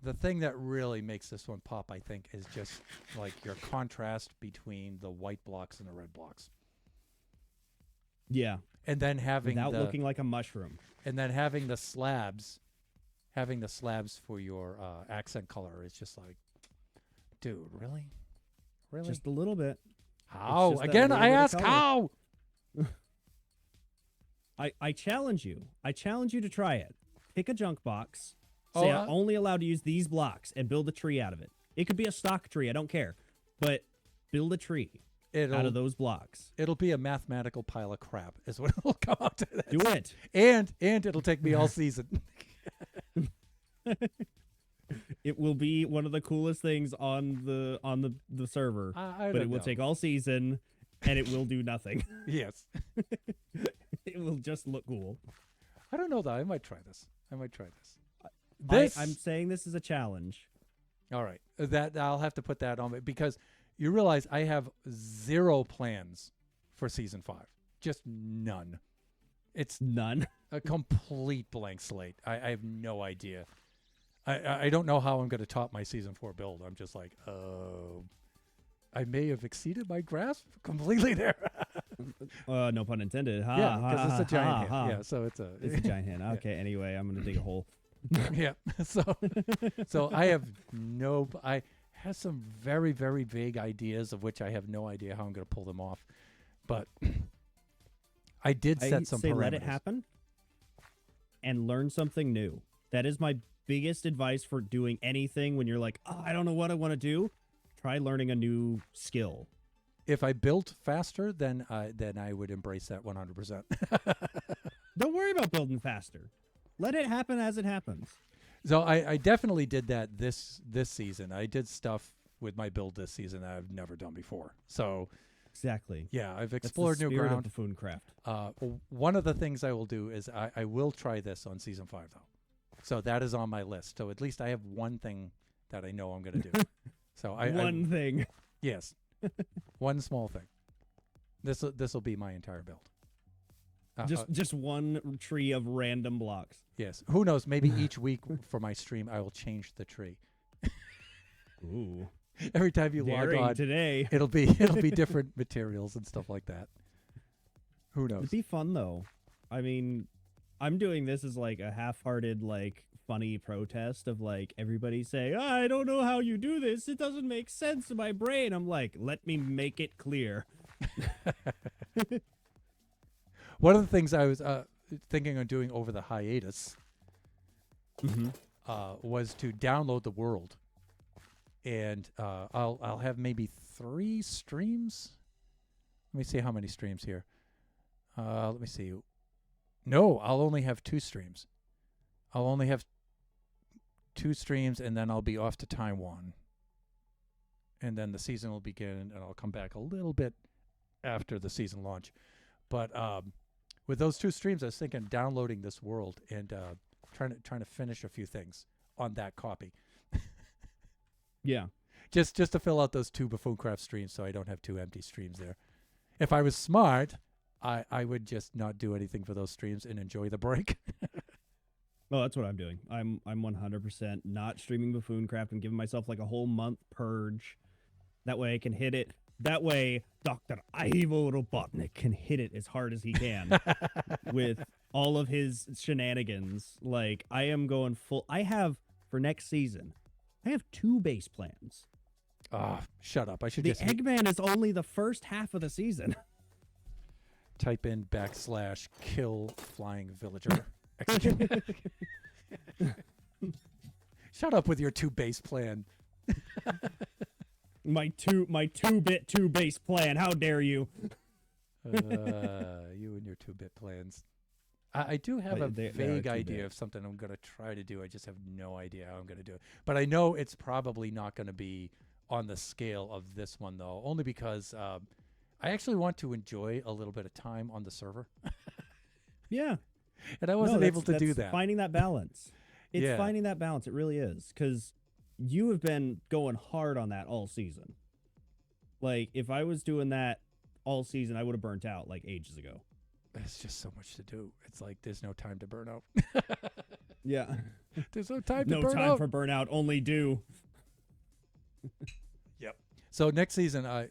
the thing that really makes this one pop, I think, is just like your contrast between the white blocks and the red blocks. Yeah, And then having without the looking like a mushroom. and then having the slabs for your accent color is just like, dude, really? Really? Just a little bit. how? just that Again, little I bit of ask color. how? I challenge you. I challenge you to try it. Pick a junk box. Say Oh, I'm only allowed to use these blocks and build a tree out of it. It could be a stock tree. I don't care. But build a tree out of those blocks. It'll be a mathematical pile of crap, is what it'll come out to. Do it. And it'll take me all season. It will be one of the coolest things on the server. I But don't it will know. take all season and it will do nothing. Yes. It will just look cool. I don't know though. I might try this. This. I'm saying this is a challenge. All right. That I'll have to put that on because you realize I have zero plans for season 5. just none. It's None. a complete blank slate. I have no idea. I don't know how I'm going to top my season 4 build. I'm just like, oh, I may have exceeded my grasp completely there. No pun intended. Ha, Yeah, ha, because it's a ha, giant ha. hand. Yeah, so it's a Giant hand. Okay, anyway, I'm going to dig a hole. yeah. So I have I have some very, very vague ideas of which I have no idea how I'm going to pull them off. But I did set some say parameters. let it happen and learn something new. That is my biggest advice for doing anything when you're like, oh, I don't know what I want to do. Try learning a new skill. If I built faster, then I would embrace that 100%. Don't worry about building faster. Let it happen as it happens. So I definitely did that this season. I did stuff with my build this season that I've never done before. So Exactly. yeah, I've That's explored the new spirit ground. of Buffooncraft. One of the things I will do is I will try this on season 5 though. So that is on my list. So at least I have one thing that I know I'm going to do. So One thing. Yes. One small thing. This will be my entire build. Just one tree of random blocks. Yes. Who knows? Maybe each week for my stream I will change the tree. Ooh. Every time you log Daring on, today. it'll be different materials and stuff like that. Who knows? It'd be fun though. I mean, I'm doing this as like a half-hearted, like funny protest of like everybody saying, I don't know how you do this. It doesn't make sense in my brain. I'm like, let me make it clear. One of the things I was thinking of doing over the hiatus was to download the world, and I'll have maybe 3 streams. Let me see how many streams here. Let me see. No, I'll only have 2 streams. I'll only have 2 streams, and then I'll be off to Taiwan. And then the season will begin, and I'll come back a little bit after the season launch. But with those 2 streams, I was thinking downloading this world and trying to finish a few things on that copy. Yeah. Just to fill out those 2 Buffooncraft streams, so I don't have 2 empty streams there. If I was smart, I would just not do anything for those streams and enjoy the break. Oh, that's what I'm doing. I'm 100% not streaming Buffooncraft and giving myself like a whole month purge. That way I can hit it. That way Dr. Ivo Robotnik can hit it as hard as he can with all of his shenanigans. Like, I am going full. I have, for next season, I have 2 base plans. Shut up. I should The just Eggman is only the first half of the season. type in / kill flying villager. Shut up with your 2 base plan. My 2-bit 2 base plan. How dare you? You and your 2-bit plans. I do have a They are vague 2-bit. idea of something I'm going to try to do. I just have no idea how I'm going to do it. But I know it's probably not going to be on the scale of this one, though, only because I actually want to enjoy a little bit of time on the server. Yeah. And I wasn't able to do that's that. Finding that balance. It's Yeah. finding that balance. It really is. Because you have been going hard on that all season. Like, if I was doing that all season, I would have burnt out like ages ago. There's just so much to do. It's like there's no time to burn out. Yeah. There's no time to No burn time out. for burnout, only do. Yep. So next season, I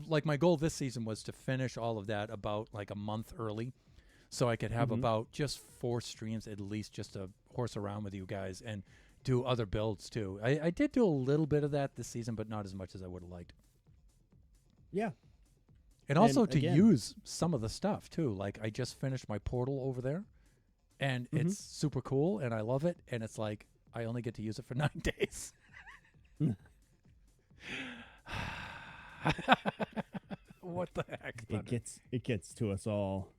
like my goal this season was to finish all of that about like a month early, so I could have about just 4 streams at least, just to horse around with you guys and do other builds too. I did do a little bit of that this season, but not as much as I would have liked. Yeah. And also And to again- use some of the stuff too. Like I just finished my portal over there, and it's super cool, and I love it. And it's like I only get to use it for 9 days. What the heck? It gets to us all.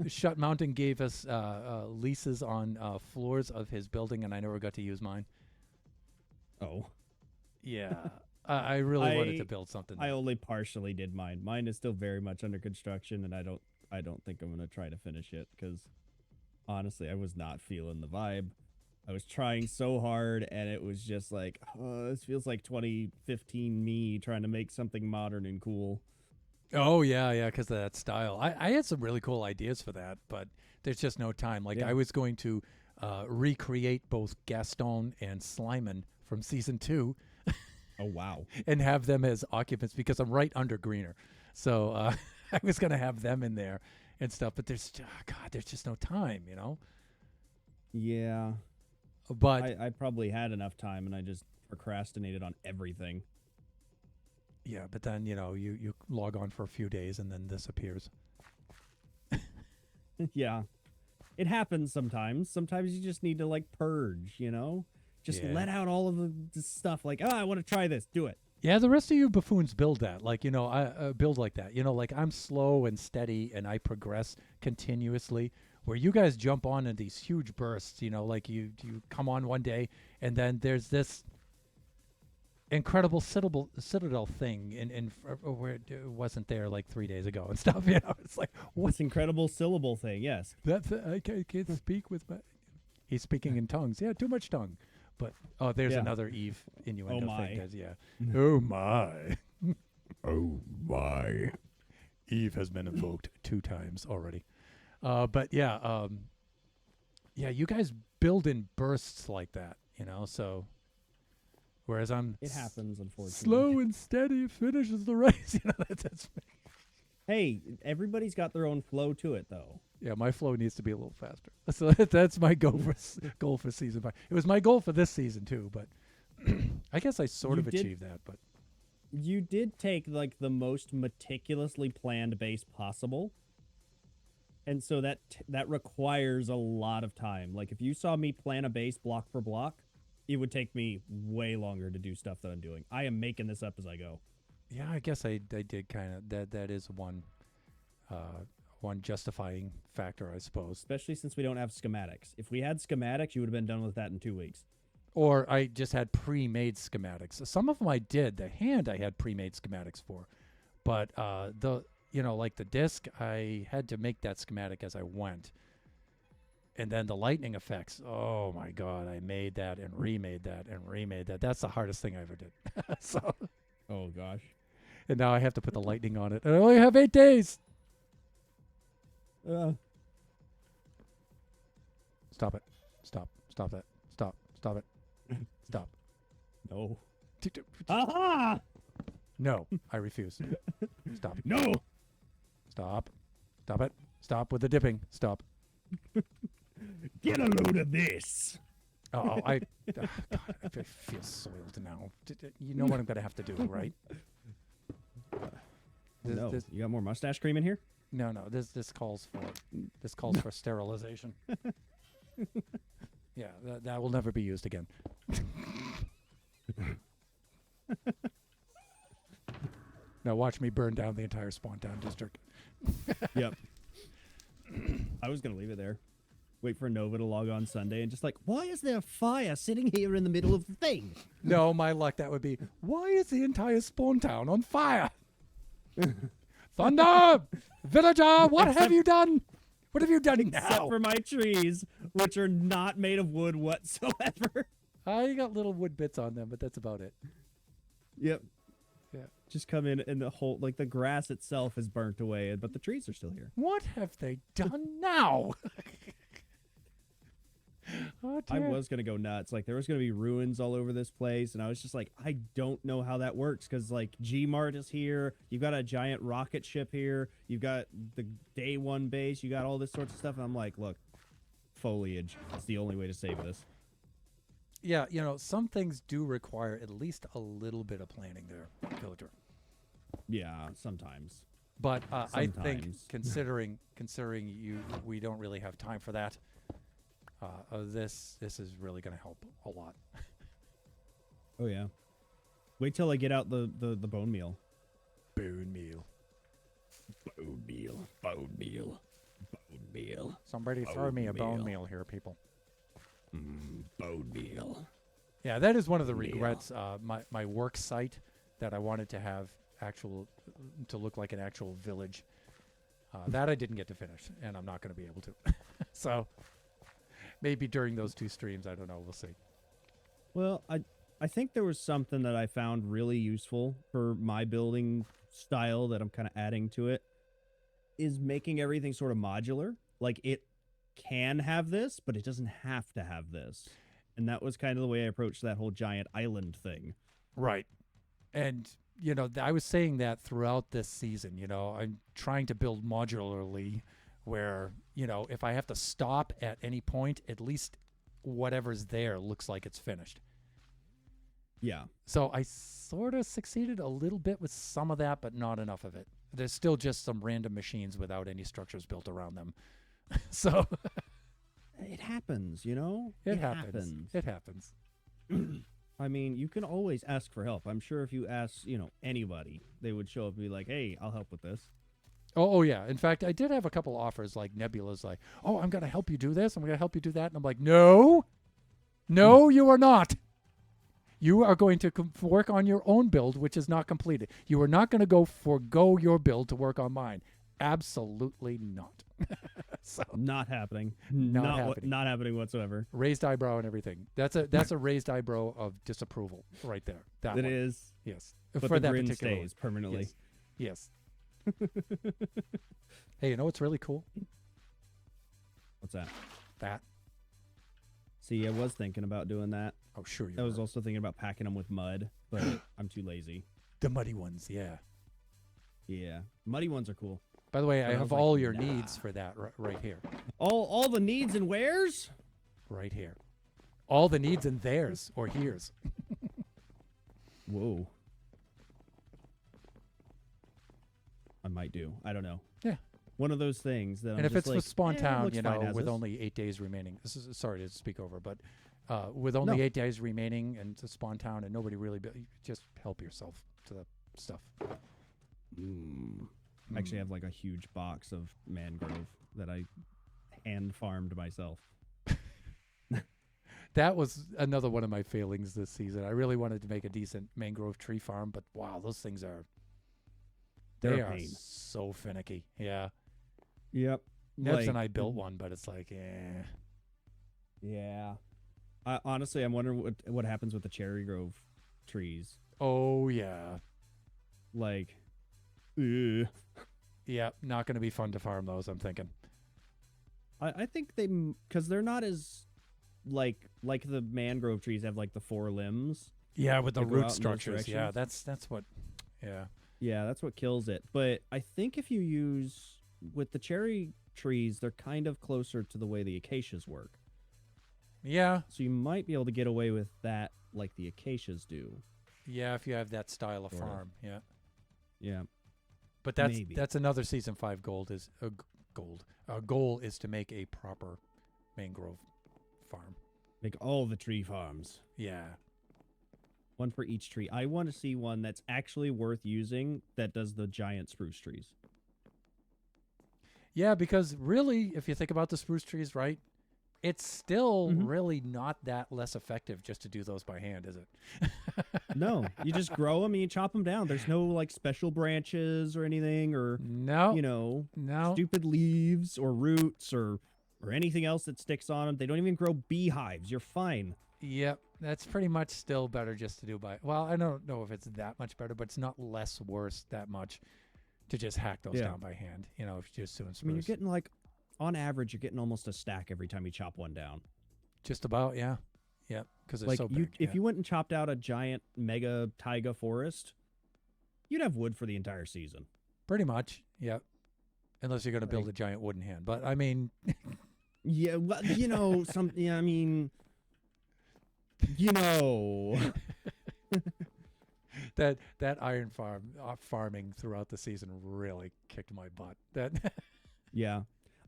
Shut Mountain gave us leases on floors of his building, and I never got to use mine. Oh. Yeah, I really wanted to build something. I only partially did mine. Mine is still very much under construction, and I don't think I'm gonna try to finish it because honestly, I was not feeling the vibe. I was trying so hard, and it was just like, oh, this feels like 2015 me trying to make something modern and cool. Oh yeah, because of that style. I had some really cool ideas for that, but there's just no time. Like Yeah. I was going to recreate both Gaston and Slyman from season 2 Oh wow. and have them as occupants because I'm right under Greener. So I was going to have them in there and stuff, but there's there's just no time, you know. Yeah. But I probably had enough time and I just procrastinated on everything. yeah, but then you log on for a few days and then this appears. Yeah. It happens sometimes. Sometimes you just need to like purge, you know? Just Yeah. let out all of the stuff like, I want to try this. Do it. Yeah, the rest of you buffoons build that. Like, I build like that. Like I'm slow and steady and I progress continuously. Where you guys jump on in these huge bursts, like you come on one day and then there's this incredible citadel thing where it wasn't there like 3 days ago and stuff. It's like, This incredible syllable thing, yes. that's I can't speak with my. He's speaking in tongues. Yeah, too much tongue. But there's Yeah. another Eve innuendo Oh, thing. my. Yeah. Oh my. Oh my. Eve has been invoked 2 times already. But yeah, you guys build in bursts like that, so whereas I'm It happens, unfortunately. slow and steady finishes the race, that's me. Hey, everybody's got their own flow to it, though. Yeah, my flow needs to be a little faster. So that's my goal for season 5. It was my goal for this season too, but I guess I sort You of did- achieved that, but You did take like the most meticulously planned base possible. And so that requires a lot of time. Like if you saw me plan a base block for block, it would take me way longer to do stuff that I'm doing. I am making this up as I go. yeah, I guess I did kind of that is one justifying factor, I suppose. Especially since we don't have schematics. If we had schematics, you would have been done with that in 2 weeks. Or I just had pre-made schematics. Some of them I did. The hand I had pre-made schematics for, but like the disc, I had to make that schematic as I went. And then the lightning effects. Oh my God, I made that and remade that and remade that. That's the hardest thing I ever did. So, Oh gosh. and now I have to put the lightning on it. And I only have 8 days. Stop it. Stop. Stop that. Stop. Stop it. Stop. No. Aha! No, I refuse. Stop. No. Stop. Stop it. Stop with the dipping. Stop. Get a load of this. Oh, God, I feel soiled now. You know what I'm going to have to do, right? No. This, You got more mustache cream in here? no. This calls for sterilization. Yeah, that will never be used again. Now watch me burn down the entire Spawn Town district. Yep. I was going to leave it there. Wait for Nova to log on Sunday and just like, why is there a fire sitting here in the middle of the thing? No, my luck, that would be, why is the entire Spawn Town on fire? Thunder! Villager, what have you done? What have you done Except now? for my trees, which are not made of wood whatsoever. I got little wood bits on them, but that's about it. Yep. Yeah. Just come in and the whole, like the grass itself is burnt away, but the trees are still here. What have they done now? Oh, I dear. was going to go nuts. Like there was going to be ruins all over this place. And I was just like, I don't know how that works. Cause like G-Mart is here. You've got a giant rocket ship here. You've got the day 1 base. You got all this sorts of stuff. And I'm like, look, foliage. It's the only way to save this. Yeah, some things do require at least a little bit of planning there, Villager. Yeah, sometimes. But I think Sometimes. considering we don't really have time for that. This is really going to help a lot. Oh yeah. Wait till I get out the bone meal. Bone meal. Bone meal. Bone meal. Bone meal. Somebody throw me a bone meal here, people. Bone meal. Yeah, that is one of the Meal. regrets. My work site that I wanted to have to look like an actual village. That I didn't get to finish, and I'm not going to be able to. So maybe during those 2 streams, I don't know. We'll see. Well, I I think there was something that I found really useful for my building style that I'm kind of adding to it is making everything sort of modular. Like it can have this, but it doesn't have to have this. And that was kind of the way I approached that whole giant island thing. Right. And, I was saying that throughout this season, I'm trying to build modularly where, if I have to stop at any point, at least whatever's there looks like it's finished. Yeah. So I sort of succeeded a little bit with some of that, but not enough of it. There's still just some random machines without any structures built around them. So it happens, it happens. It happens. I mean, you can always ask for help. I'm sure if you ask, anybody, they would show up and be like, hey, I'll help with this. Oh, yeah. In fact, I did have a couple offers, like Nebula's like, oh, I'm going to help you do this. I'm going to help you do that. And I'm like, no, you are not. You are going to work on your own build, which is not completed. You are not going to forego your build to work on mine. Absolutely not. So, not happening. Not happening. Not happening whatsoever. Raised eyebrow and everything. That's a raised eyebrow of disapproval right there. That It one. is. Yes. But For the that grin particular stays permanently. Yes. Hey, you know what's really cool? What's that? That. See, I was thinking about doing that. Oh, sure you I was were. also thinking about packing them with mud, but I'm too lazy. The muddy ones, yeah. Yeah. Muddy ones are cool. By the way, But I I have was all like, your nah. needs for that right here. All the needs and wares? Right here. All the needs and theirs or here's. Whoa. I might do. I don't know. Yeah. One of those things that And I'm if just it's like, with Spawn Town, looks fine as with is. only 8 days remaining. This is sorry to speak over, but with only No. 8 days remaining and to Spawn Town and nobody really just help yourself to the stuff. I actually have like a huge box of mangrove that I hand farmed myself. That was another one of my failings this season. I really wanted to make a decent mangrove tree farm, but wow, those things are They're they a are pain. so finicky. Yeah. Yep. Nebs and I built one, but it's like, Yeah. Honestly, I'm wondering what happens with the cherry grove trees. Oh yeah. Like, ugh. Yeah, not going to be fun to farm those, I'm thinking. I think because they're not as like the mangrove trees have like the 4 limbs. Yeah, with the to go out in root those structures. Yeah, directions. that's what. Yeah. Yeah, that's what kills it. But I think if you use with the cherry trees, they're kind of closer to the way the acacias work. Yeah. So you might be able to get away with that like the acacias do. Yeah, if you have that style of Sort of. farm. Yeah. Yeah. But that's Maybe. that's another season 5 goal is to make a proper mangrove farm. Make all the tree farms. Yeah. One for each tree. I want to see one that's actually worth using that does the giant spruce trees. Yeah, because really, if you think about the spruce trees, right, it's still Mhm. really not that less effective just to do those by hand, is it? No, you just grow them and you chop them down. There's no like special branches or anything or, No. No. stupid leaves or roots or anything else that sticks on them. They don't even grow beehives. You're fine. Yep, that's pretty much still better just to do by. Well, I don't know if it's that much better, but it's not less worse that much to just hack those Yeah. down by hand. If you're just doing spruce. I mean, you're getting like, on average, you're getting almost a stack every time you chop one down. just about, yeah. Yep, because they're Like so you, big. if you went and chopped out a giant mega taiga forest, you'd have wood for the entire season. Pretty much, yep. Unless you're going to build Like- a giant wooden hand. But, I mean, Yeah, well, I mean, that iron farming throughout the season really kicked my butt. That Yeah.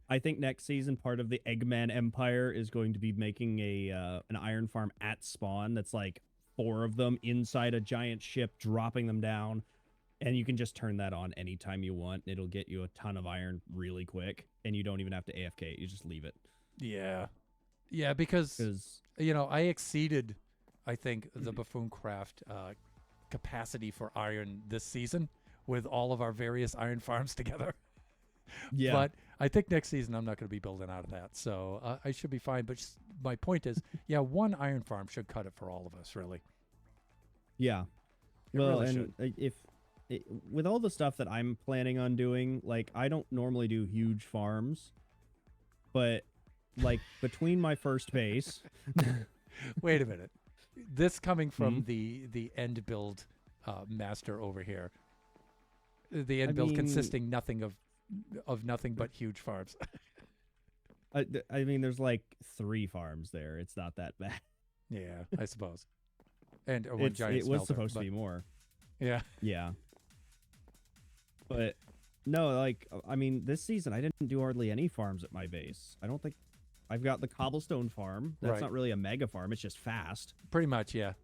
I think next season part of the Eggman Empire is going to be making an iron farm at spawn that's like 4 of them inside a giant ship, dropping them down, and you can just turn that on anytime you want. It'll get you a ton of iron really quick, and you don't even have to AFK. You just leave it. Yeah. Yeah, because, Because I exceeded, I think, the Buffooncraft capacity for iron this season with all of our various iron farms together. yeah, But I think next season I'm not going to be building out of that. So I should be fine. But my point is, yeah, one iron farm should cut it for all of us, really. Yeah. It Well, really and if with all the stuff that I'm planning on doing, like I don't normally do huge farms, but like between my first base, Wait a minute. This coming from Hmm? the end build master over here. The I end build mean, consisting of nothing but huge farms. I mean, there's like 3 farms there. It's not that bad. Yeah, I suppose. And one giant It was smelter, supposed to but be more. yeah. Yeah. But no, like I mean, this season I didn't do hardly any farms at my base. I don't think I've got the cobblestone farm. That's Right. not really a mega farm. It's just fast. Pretty much, yeah.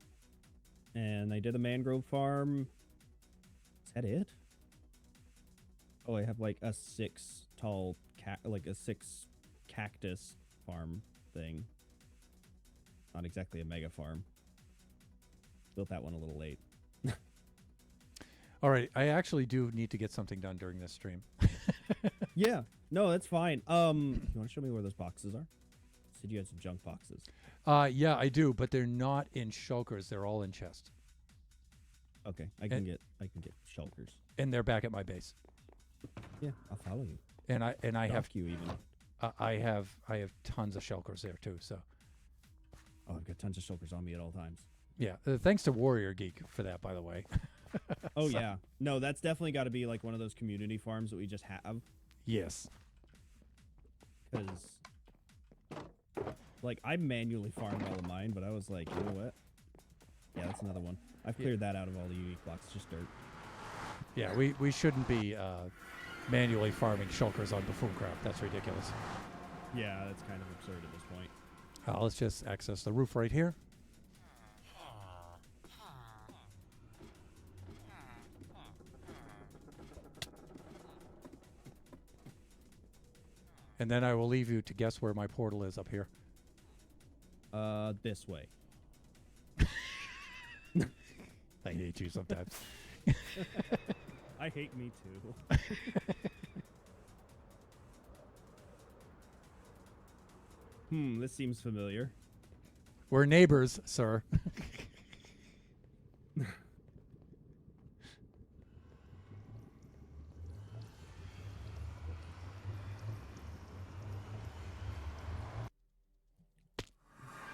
And I did a mangrove farm. Is that it? Oh, I have like a 6 tall like a 6 cactus farm thing. Not exactly a mega farm. Built that one a little late. All right, I actually do need to get something done during this stream. Yeah. No, that's fine. You want to show me where those boxes are? Said you had some junk boxes. Yeah, I do, but they're not in shulkers. They're all in chest, Okay, I can get shulkers. and they're back at my base. Yeah, I'll follow you. And I have Stalk you even. I have tons of shulkers there too. So Oh, I've got tons of shulkers on me at all times. yeah, thanks to Warrior Geek for that, by the way. Oh yeah, no, that's definitely got to be like one of those community farms that we just have, Yes. because like I manually farmed all of mine, but I was like, you know what? Yeah, that's another one. I've cleared that out of all the unique blocks, just dirt. Yeah, we shouldn't be manually farming shulkers on Buffooncraft. That's ridiculous. Yeah, that's kind of absurd at this point. Let's just access the roof right here. And then I will leave you to guess where my portal is up here. This way. I hate you sometimes. I hate me too. This seems familiar. We're neighbors, sir.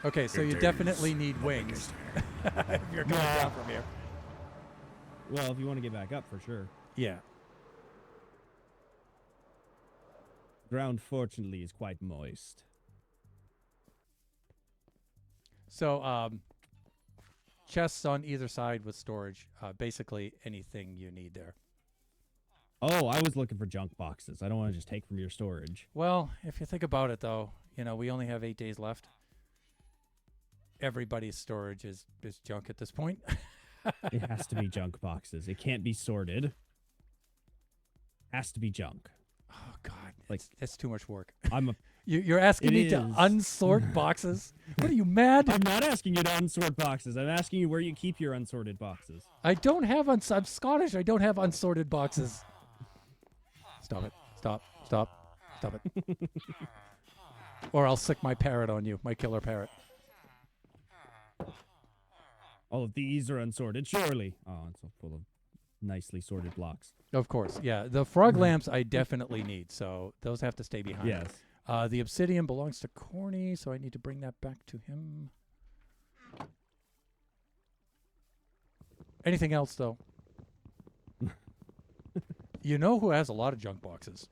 Okay, so you definitely need wings if you're coming down from here. Well, if you want to get back up, for sure. Yeah. Ground, fortunately, is quite moist. So, chests on either side with storage. Basically anything you need there. Oh, I was looking for junk boxes. I don't want to just take from your storage. Well, if you think about it, though, we only have 8 days left. Everybody's storage is junk at this point. It has to be junk boxes. It can't be sorted. Has to be junk. Oh, God. Like- That's too much work. I'm You're asking It me to is. unsort boxes? What are you, mad? I'm not asking you to unsort boxes. I'm asking you where you keep your unsorted boxes. I don't have I'm Scottish. I don't have unsorted boxes. Stop it. Stop. Stop. Stop it. Or I'll sick my parrot on you, my killer parrot. All of these are unsorted, surely. Oh, it's all full of nicely sorted blocks. Of course, yeah. The frog lamps I definitely need, so those have to stay behind. Yes. The obsidian belongs to Corny, so I need to bring that back to him. Anything else, though? You know who has a lot of junk boxes?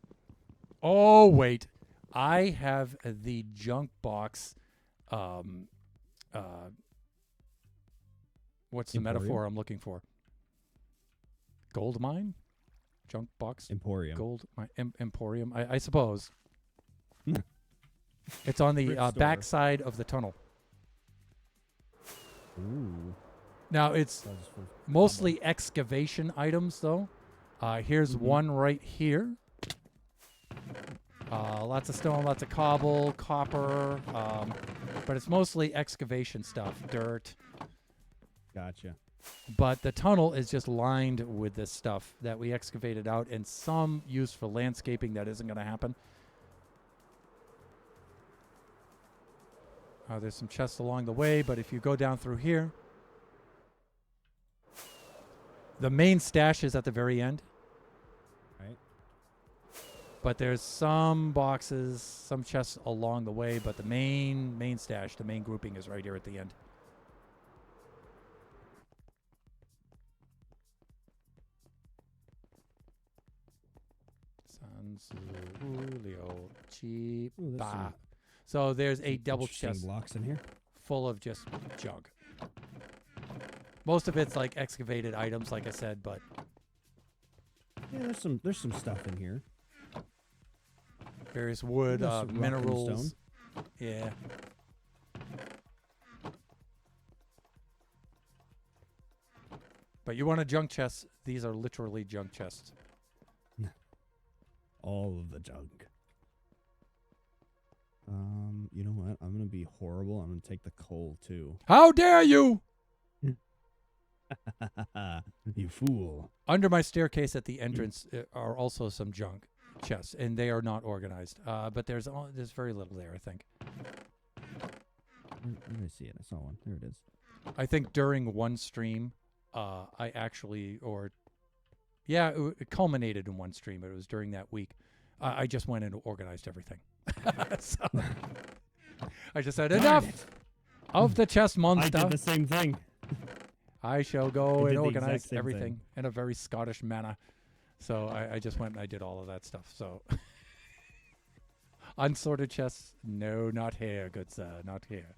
Oh, wait. I have the junk box. What's the Emporium? metaphor I'm looking for? Gold mine? Junk box? Emporium. Gold mine? Emporium? I suppose. It's on the Thrift store. back side of the tunnel. Ooh. Now, it's That was for mostly excavation items, though. Here's one right here. Lots of stone, lots of cobble, copper. But it's mostly excavation stuff, dirt. Gotcha. But the tunnel is just lined with this stuff that we excavated out, and some use for landscaping that isn't going to happen. There's some chests along the way, but if you go down through here, The main stash is at the very end. Right. But there's some boxes, some chests along the way, but the main stash, the main grouping is right here at the end. Julio, Chiba. So there's a double Interesting chest blocks in here. full of just junk. Most of it's like excavated items, like I said, but Yeah, there's some stuff in here. various wood, There's some rock and minerals. stone. Yeah. But you want a junk chest? These are literally junk chests. All of the junk. You know what? I'm gonna be horrible. I'm gonna take the coal too. How dare you! You fool. Under my staircase at the entrance are also some junk chests, and they are not organized. But there's very little there, I think. Where did I see it? I saw one. There it is. I think during one stream, I actually, it culminated in one stream. It was during that week. I just went and organized everything. So I just said, enough of the chest I monster. did the same thing. I shall go I and did the organize exact same everything thing. in a very Scottish manner. So I just went and I did all of that stuff. So unsorted chests, no, not here, good sir, not here.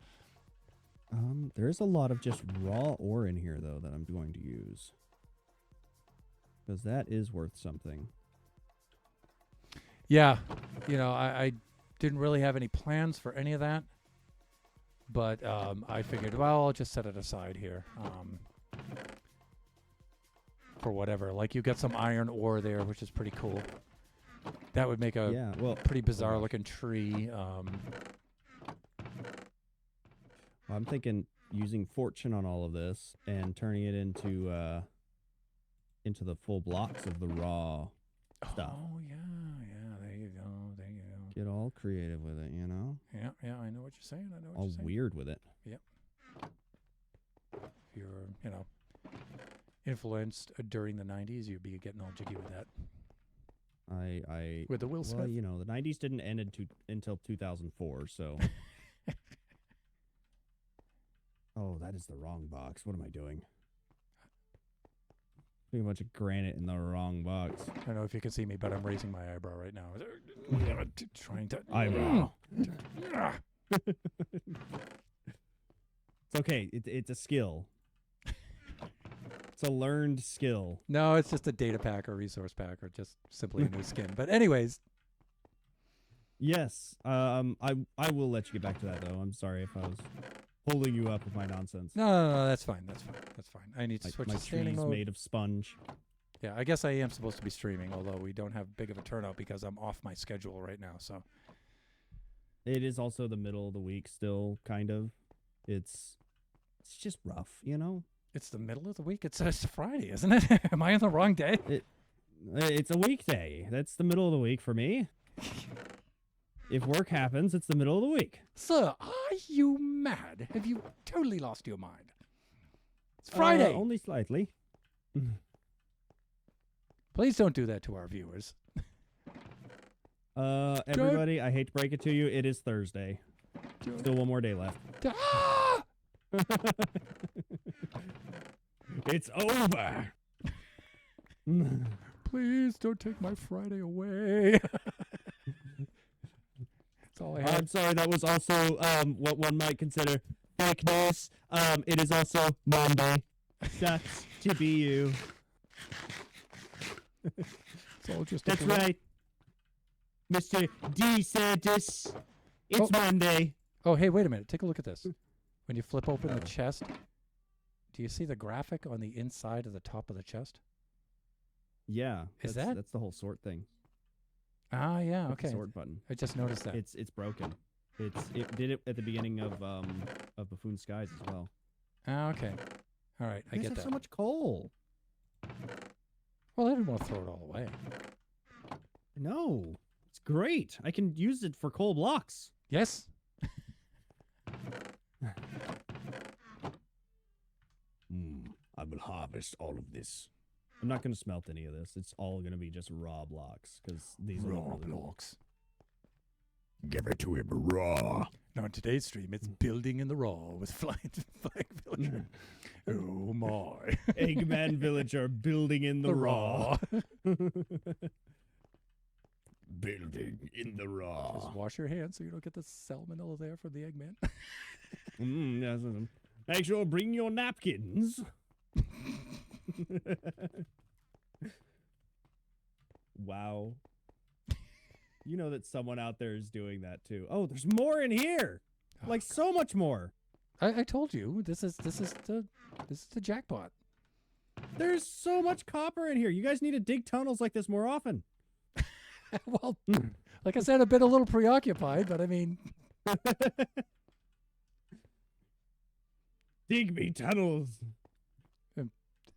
There's a lot of just raw ore in here though that I'm going to use. Because that is worth something. Yeah, I didn't really have any plans for any of that. But I figured, well, I'll just set it aside here for whatever. Like you get some iron ore there, which is pretty cool. That would make a pretty bizarre looking tree. I'm thinking using fortune on all of this and turning it into the full blocks of the raw stuff. Oh yeah, there you go. Get all creative with it, you know? Yeah, I know what you're saying. All weird with it. Yep. If you're, influenced during the 90s, you'd be getting all jiggy with that. With the Will Smith. Well, the 90s didn't end until 2004, so. Oh, that is the wrong box. What am I doing? Putting a bunch of granite in the wrong box. I don't know if you can see me, but I'm raising my eyebrow right now. Trying to... Eyebrow. It's okay. It's a skill. It's a learned skill. No, it's just a data pack or resource pack or just simply a new skin. But anyways. Yes. I will let you get back to that, though. I'm sorry if I was holding you up with my nonsense. No, that's fine. That's fine. I need to switch my to standing tree's mode. made of sponge. Yeah, I guess I am supposed to be streaming, although we don't have big of a turnout because I'm off my schedule right now. So it is also the middle of the week still, kind of. It's just rough, It's the middle of the week. It's Friday, isn't it? Am I on the wrong day? It's a weekday. That's the middle of the week for me. If work happens, it's the middle of the week. Sir, are you mad? Have you totally lost your mind? It's Friday. Only slightly. Please don't do that to our viewers. Everybody, I hate to break it to you, it is Thursday. Still one more day left. Ah! It's over. Please don't take my Friday away. That's all I have. I'm sorry, that was also what one might consider fake news. It is also Monday. Sucks to be you. It's all just That's right, Mr. DeSantis. It's Monday. Oh, hey, wait a minute. Take a look at this. When you flip open the chest, do you see the graphic on the inside of the top of the chest? Yeah. That's the whole sort thing. Ah, yeah, With the okay. sort button. I just noticed that. It's broken. It did it at the beginning of Buffoon Skies as well. Ah, okay. All right, I You guys get have that. so much coal. Well, I didn't want to throw it all away. No, it's great. I can use it for coal blocks. Yes? I will harvest all of this. I'm not going to smelt any of this. It's all going to be just raw blocks because these are Raw really blocks. Give it to him raw. Now, in today's stream, it's building in the raw with flying villager. Oh, my. Eggman villager building in the raw. Building in the Just raw. wash your hands so you don't get the salmonella there from the Eggman. Yes, make sure bring your napkins. Wow. You know that someone out there is doing that too. Oh, there's more in here. Like so much more. I told you, this is the jackpot. There's so much copper in here. You guys need to dig tunnels like this more often. Well, like I said, I've been a little preoccupied, but I mean, Dig me tunnels. you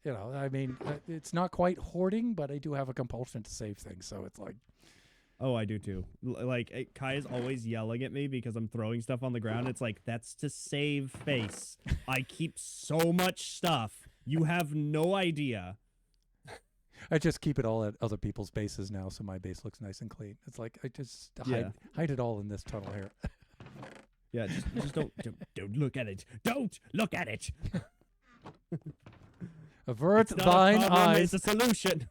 know, I mean, it's not quite hoarding, but I do have a compulsion to save things, so it's like, Oh, I do too. Kai is always yelling at me because I'm throwing stuff on the ground. It's like, that's to save face. I keep so much stuff. You have no idea. I just keep it all at other people's bases now, so my base looks nice and clean. It's like I just hide it all in this tunnel here. Yeah, just don't look at it. Don't look at it. Avert It's not thine a problem, eyes. It's a solution.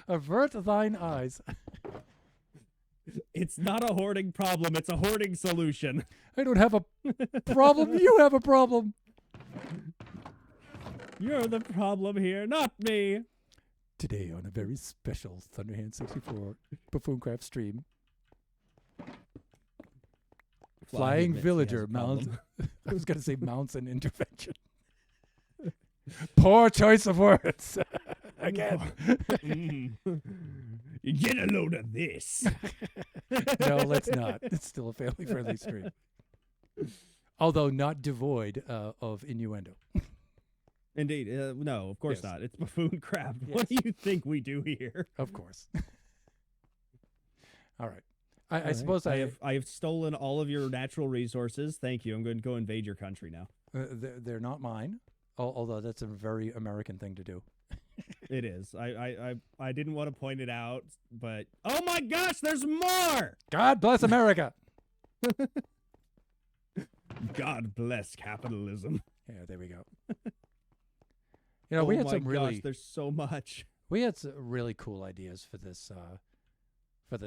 Avert thine eyes. It's not a hoarding problem. It's a hoarding solution. I don't have a problem. You have a problem. You're the problem here, not me. Today on a very special Thunderhand 64 Buffooncraft stream, Flying admits he Villager has a mounts. problem. I was going to say mounts an intervention. Poor choice of words. Again. Get a load of this. No, let's not. It's still a family-friendly stream. Although not devoid of innuendo. Indeed. No, of course Yes. not. It's Buffooncraft. What do you think we do here? Of course. All right. All I right. suppose I have stolen all of your natural resources. Thank you. I'm going to go invade your country now. they're not mine, although that's a very American thing to do. It is. I didn't want to point it out, but oh my gosh, there's more. God bless America. God bless capitalism. Yeah, there we go. You know, oh we had my some really gosh, there's so much. we had some really cool ideas for this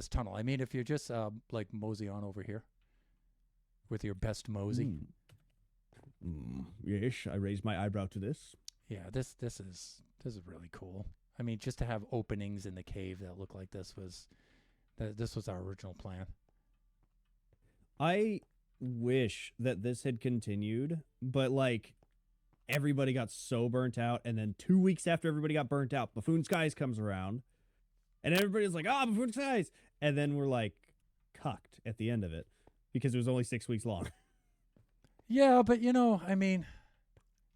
tunnel. I mean, if you just like mosey on over here with your best mosey. Yes, I raised my eyebrow to this. Yeah, this is really cool. I mean, just to have openings in the cave that look like this was our original plan. I wish that this had continued, but like everybody got so burnt out, and then 2 weeks after everybody got burnt out, Buffoon Skies comes around, and everybody's like, "Ah, Buffoon Skies," and then we're like cucked at the end of it because it was only 6 weeks long. Yeah, but you know, I mean,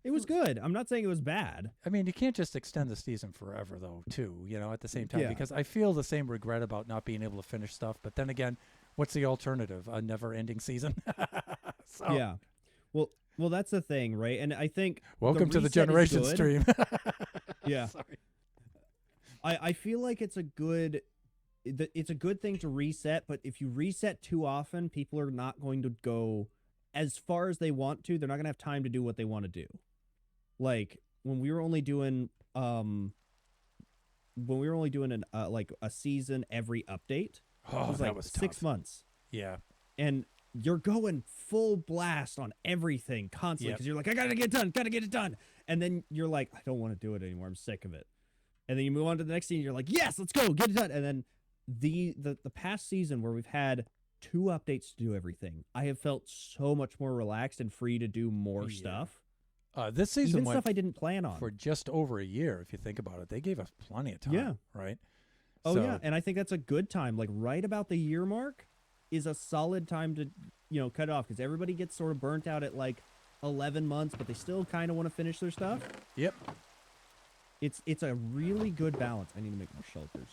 It was good. I'm not saying it was bad. you can't just extend the season forever, though, too, you know, at the same time, Yeah. because I feel the same regret about not being able to finish stuff. But then again, what's the alternative? A never-ending season? So, Yeah. Well, that's the thing, right? And I think welcome to the reset is Generation good. stream. Yeah. Sorry. I feel like it's a good thing to reset, but if you reset too often, people are not going to go as far as they want to. They're not going to have time to do what they want to do. Like when we were only doing like a season every update, Oh, it was that like was 6 tough. months. Yeah. And you're going full blast on everything constantly Yep. because you're like, I gotta get it done. And then you're like, I don't want to do it anymore. I'm sick of it. And then you move on to the next scene. You're like, yes, let's go, get it done. And then the past season where we've had 2 updates to do everything, I have felt so much more relaxed and free to do more Yeah. stuff. This season Even went stuff I didn't plan on. for just over a year, if you think about it. They gave us plenty of time, Yeah. right? Oh So- yeah, and I think that's a good time. Like right about the year mark is a solid time to, cut it off because everybody gets sort of burnt out at like 11 months, but they still kind of want to finish their stuff. Yep. It's a really good balance. I need to make more shelters.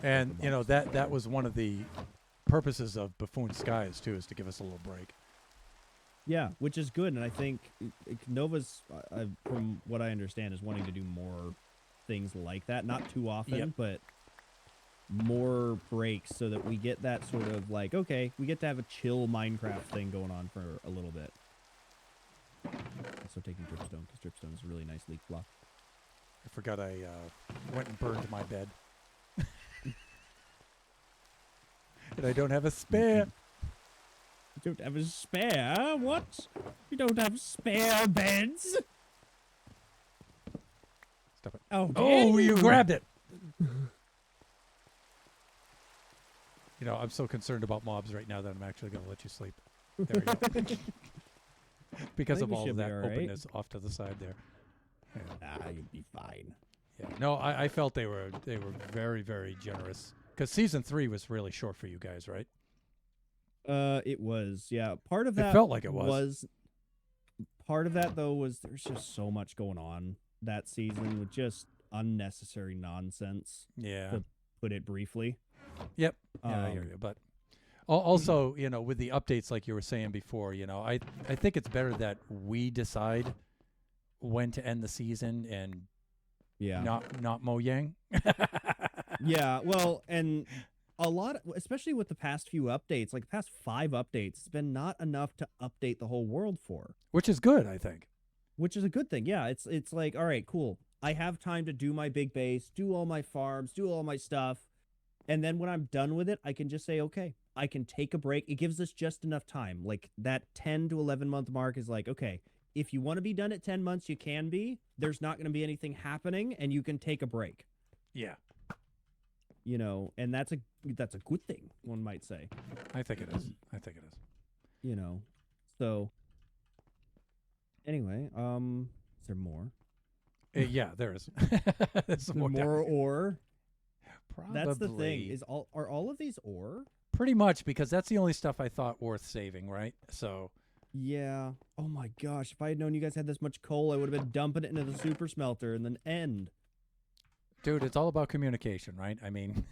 And, you know, that was one of the purposes of Buffoon Skies, too, is to give us a little break. Yeah, which is good, and I think Nova's, from what I understand, is wanting to do more things like that. Not too often, Yep. but more breaks so that we get that sort of like, okay, we get to have a chill Minecraft thing going on for a little bit. Also taking dripstone, because dripstone is a really nice leak block. I forgot I went and burned my bed. And I don't have a spare. You don't have a spare? What? You don't have spare beds? Stop it. Oh, Oh, dare you grabbed it. You know, I'm so concerned about mobs right now that I'm actually going to let you sleep. There we go. Because I of think we all should of be that all right. openness off to the side there. Yeah. you'll be fine. Yeah. No, I felt they were very, very generous. Because season 3 was really short for you guys, right? It was, yeah. Part of that felt like it was. Part of that though was there's just so much going on that season with just unnecessary nonsense. Yeah. To put it briefly. Yep. Yeah, I hear you. But also, you know, with the updates, like you were saying before, you know, I think it's better that we decide when to end the season and Yeah. not Mojang. Yeah, well, and a lot, especially with the past few updates, like the past 5 updates, it's been not enough to update the whole world for. Which is good, I think. Which is a good thing. Yeah, it's like, all right, cool. I have time to do my big base, do all my farms, do all my stuff. And then when I'm done with it, I can just say, okay, I can take a break. It gives us just enough time. Like that 10 to 11 month mark is like, okay, if you want to be done at 10 months, you can be. There's not going to be anything happening and you can take a break. Yeah. You know, and that's a good thing, one might say. I think it is. I think it is. You know. So anyway, is there more? Yeah, there is. There's some More down here. ore? Probably. That's the thing. Are all of these ore? Pretty much, because that's the only stuff I thought worth saving, right? So. Yeah. Oh my gosh, if I had known you guys had this much coal, I would have been dumping it into the super smelter and then end. Dude, it's all about communication, right? I mean.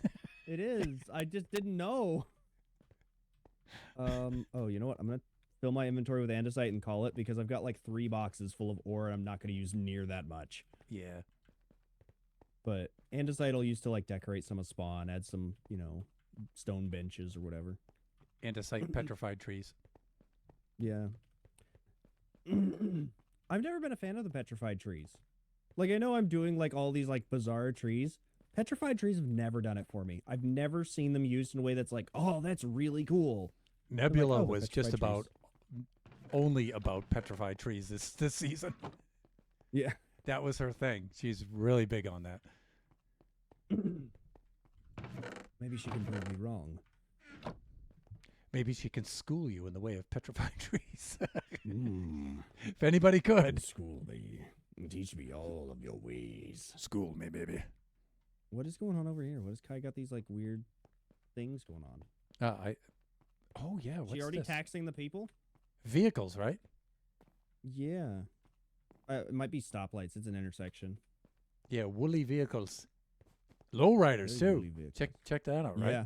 It is. I just didn't know. Oh, you know what? I'm going to fill my inventory with andesite and call it because I've got like 3 boxes full of ore and I'm not going to use near that much. Yeah. But andesite I'll use to like decorate some of spawn, add some, you know, stone benches or whatever. Andesite petrified trees. Yeah. I've never been a fan of the petrified trees. Like, I know I'm doing like all these like bizarre trees. Petrified trees have never done it for me. I've never seen them used in a way that's like, oh, that's really cool. Nebula oh, was just petrified about only about petrified trees this season. Yeah. That was her thing. She's really big on that. Maybe she can prove me wrong. Maybe she can school you in the way of petrified trees. Mm. If anybody could. School me. Teach me all of your ways. School me, baby. What is going on over here? What has Kai got these like weird things going on? Oh yeah, what's She already this? taxing the people? Vehicles, right? Yeah. It might be stoplights. It's an intersection. Yeah, woolly vehicles. Lowriders Very too. woolly vehicles. Check that out, right? Yeah.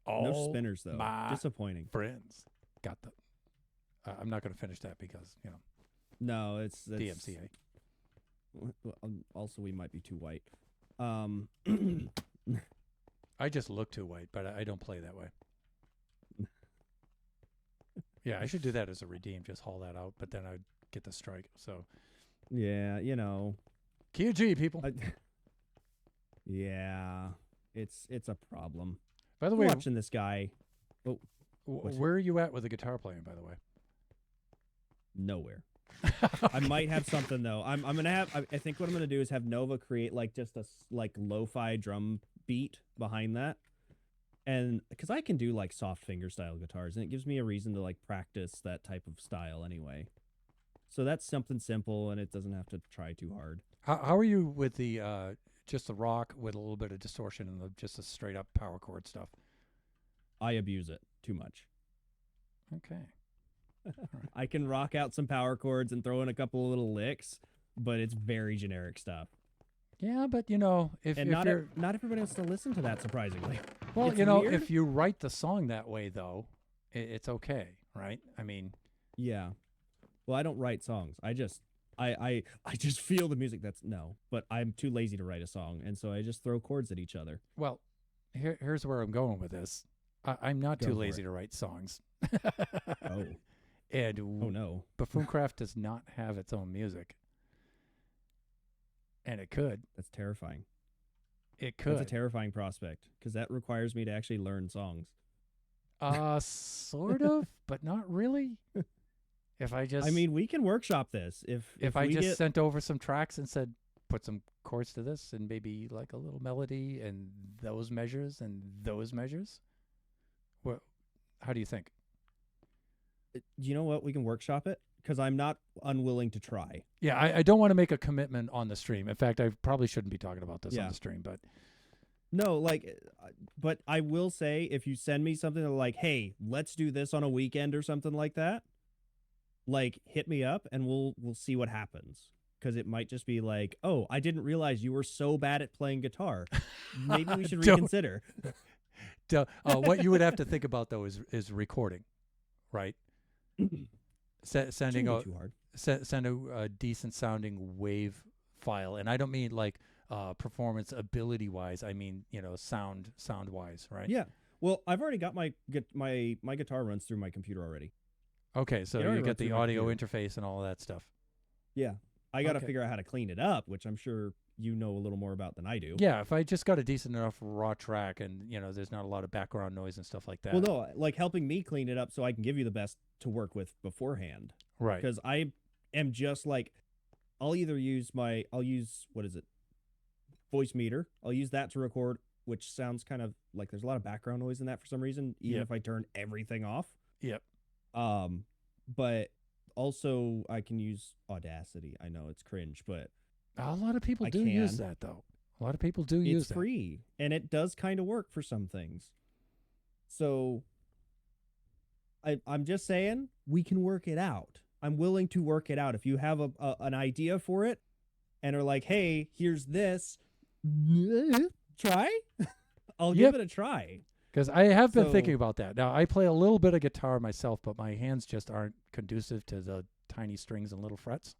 All No spinners though. my Disappointing. friends got the. I'm not going to finish that because No, it's DMCA. Also, we might be too white. I just look too white, but I don't play that way. Yeah, I should do that as a redeem. Just haul that out, but then I'd get the strike. So Yeah, you know. Kia G, people. Yeah, it's a problem. By the I'm way, watching this guy. Oh, where are you at with the guitar playing? By the way, nowhere. I might have something though. I'm gonna have. I think what I'm gonna do is have Nova create like just a like lo-fi drum beat behind that, and because I can do like soft finger style guitars, and it gives me a reason to like practice that type of style anyway. So that's something simple, and it doesn't have to try too hard. how are you with the just the rock with a little bit of distortion and just the straight up power chord stuff? I abuse it too much. Okay. I can rock out some power chords and throw in a couple of little licks, but it's very generic stuff. Yeah, but if And if you're not everybody wants to listen to that, surprisingly. well, It's if weird. you write the song that way though, it's okay, right? I mean, Yeah. Well, I don't write songs. I just I just feel the music. But I'm too lazy to write a song, and so I just throw chords at each other. Well, here's where I'm going with this. I'm not Go too for lazy it. to write songs. Oh, And oh no. Buffooncraft does not have its own music. And it could. That's terrifying. It could. That's a terrifying prospect because that requires me to actually learn songs. Sort of, but not really. If I just, I mean, we can workshop this if I we just get, sent over some tracks and said, put some chords to this and maybe like a little melody and those measures and those measures. What? How do you think? you know what, we can workshop it because I'm not unwilling to try. Yeah, I don't want to make a commitment on the stream. In fact, I probably shouldn't be talking about this on Yeah. the stream, but No, but I will say if you send me something like, hey, let's do this on a weekend or something like that, like hit me up and we'll see what happens. Because it might just be like, oh, I didn't realize you were so bad at playing guitar. Maybe we should Don't- reconsider. what you would have to think about though is recording, right? Sending Shouldn't a be too hard. send a decent sounding wave file, and I don't mean like performance ability wise. I mean sound wise, right? Yeah. Well, I've already got my guitar runs through my computer already. Okay, so It already you runs get the through my audio computer. interface and all of that stuff. Yeah. I got to Okay. figure out how to clean it up, which I'm sure you know a little more about than I do. Yeah, if I just got a decent enough raw track and there's not a lot of background noise and stuff like that. Well, no, like helping me clean it up so I can give you the best to work with beforehand. right. Because I am just like, I'll use what is it? Voice meter. I'll use that to record, which sounds kind of like there's a lot of background noise in that for some reason, even Yep. if I turn everything off. Yep. But also I can use Audacity. I know it's cringe, but A lot of people I do use can. that though. A lot of people do use it's free and it does kind of work for some things. So I'm just saying we can work it out. I'm willing to work it out. If you have an idea for it and are like, hey, here's this, try. I'll Yep. give it a try. Because I have been So- thinking about that. Now, I play a little bit of guitar myself, but my hands just aren't conducive to the tiny strings and little frets.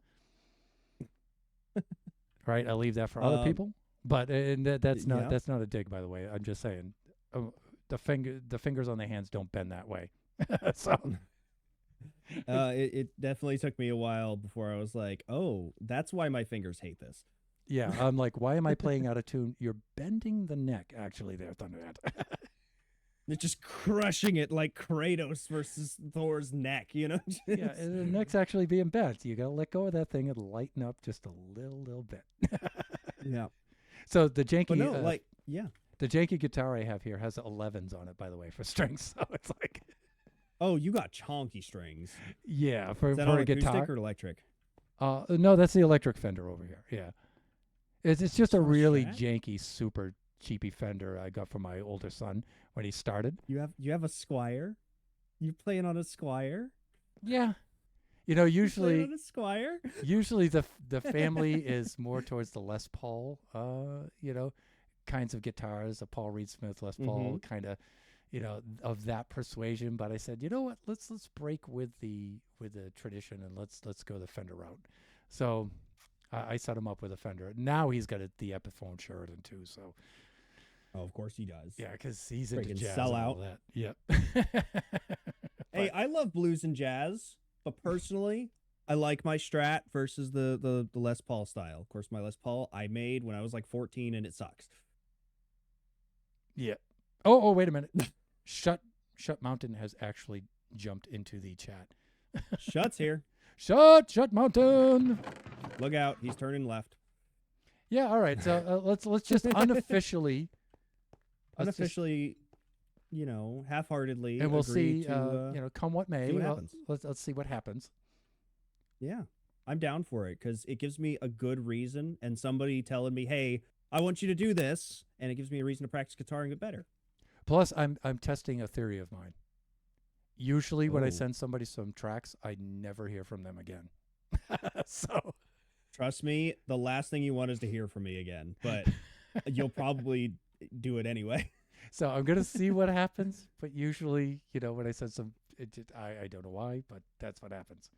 Right? I leave that for other Um, people. But that's not yeah. that's not a dig, by the way. I'm just saying, the fingers on the hands don't bend that way. So It definitely took me a while before I was like, oh, that's why my fingers hate this. yeah, I'm like, why am I playing out of tune? You're bending the neck, actually, there, Thunderhead. They're just crushing it like Kratos versus Thor's neck, you know? Yeah, and the neck's actually being bent. You gotta let go of that thing and lighten up just a little bit. Yeah. So the janky, But no, yeah. the janky guitar I have here has 11s on it, by the way, for strings. So it's like, Oh, you got chonky strings. yeah, for Is that for on a acoustic guitar. or electric? No, that's the electric Fender over here. Yeah, it's just a on a really Strat? janky, super cheapy Fender I got from my older son when he started. You have a Squire? You playing on a Squire? Yeah, You playing usually on a Squire? usually the family is more towards the Les Paul, kinds of guitars, a Paul Reed Smith Les Paul kind of, of that persuasion. But I said, you know what, let's break with the tradition and let's go the Fender route. So I set him up with a Fender. Now he's got the Epiphone Sheridan too. So Oh, of course he does. yeah, because he's into Friggin' jazz sell and all out. that. Yep. Hey, I love blues and jazz, but personally, I like my Strat versus the Les Paul style. Of course, my Les Paul I made when I was like 14 and it sucks. Yeah. Oh, wait a minute. Shut Mountain has actually jumped into the chat. Shut's here. Shut Mountain. Look out, he's turning left. Yeah, all right. So let's just unofficially, Unofficially, half-heartedly and we'll agree see. to, Come what may. see what Well, happens. let's see what happens. Yeah, I'm down for it because it gives me a good reason and somebody telling me, hey, I want you to do this, and it gives me a reason to practice guitar and get better. Plus, I'm testing a theory of mine. Usually, when I Oh. send somebody some tracks, I never hear from them again. So Trust me, the last thing you want is to hear from me again, but you'll probably do it anyway. So I'm gonna see what happens. But usually, when I send some, I don't know why, but that's what happens.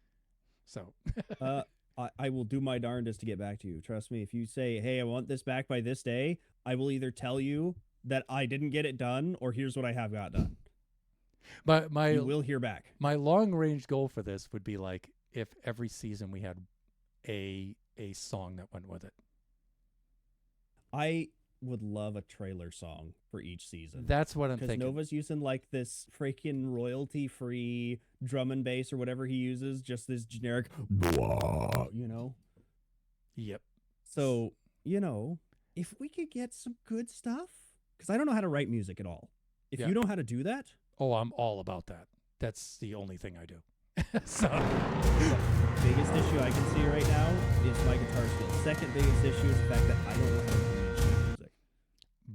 So I will do my darndest to get back to you. Trust me. If you say, hey, I want this back by this day, I will either tell you that I didn't get it done or here's what I have got done. But You will hear back. my long range goal for this would be like if every season we had a song that went with it. I would love a trailer song for each season. That's what I'm Because thinking. Nova's using like this freaking royalty-free drum and bass or whatever he uses, just this generic, Blah. you know? Yep. So, if we could get some good stuff, because I don't know how to write music at all. If Yeah. you know how to do that, Oh, I'm all about that. That's the only thing I do. So the biggest issue I can see right now is my guitar skills. Second biggest issue is the fact that I don't know how to read sheet music.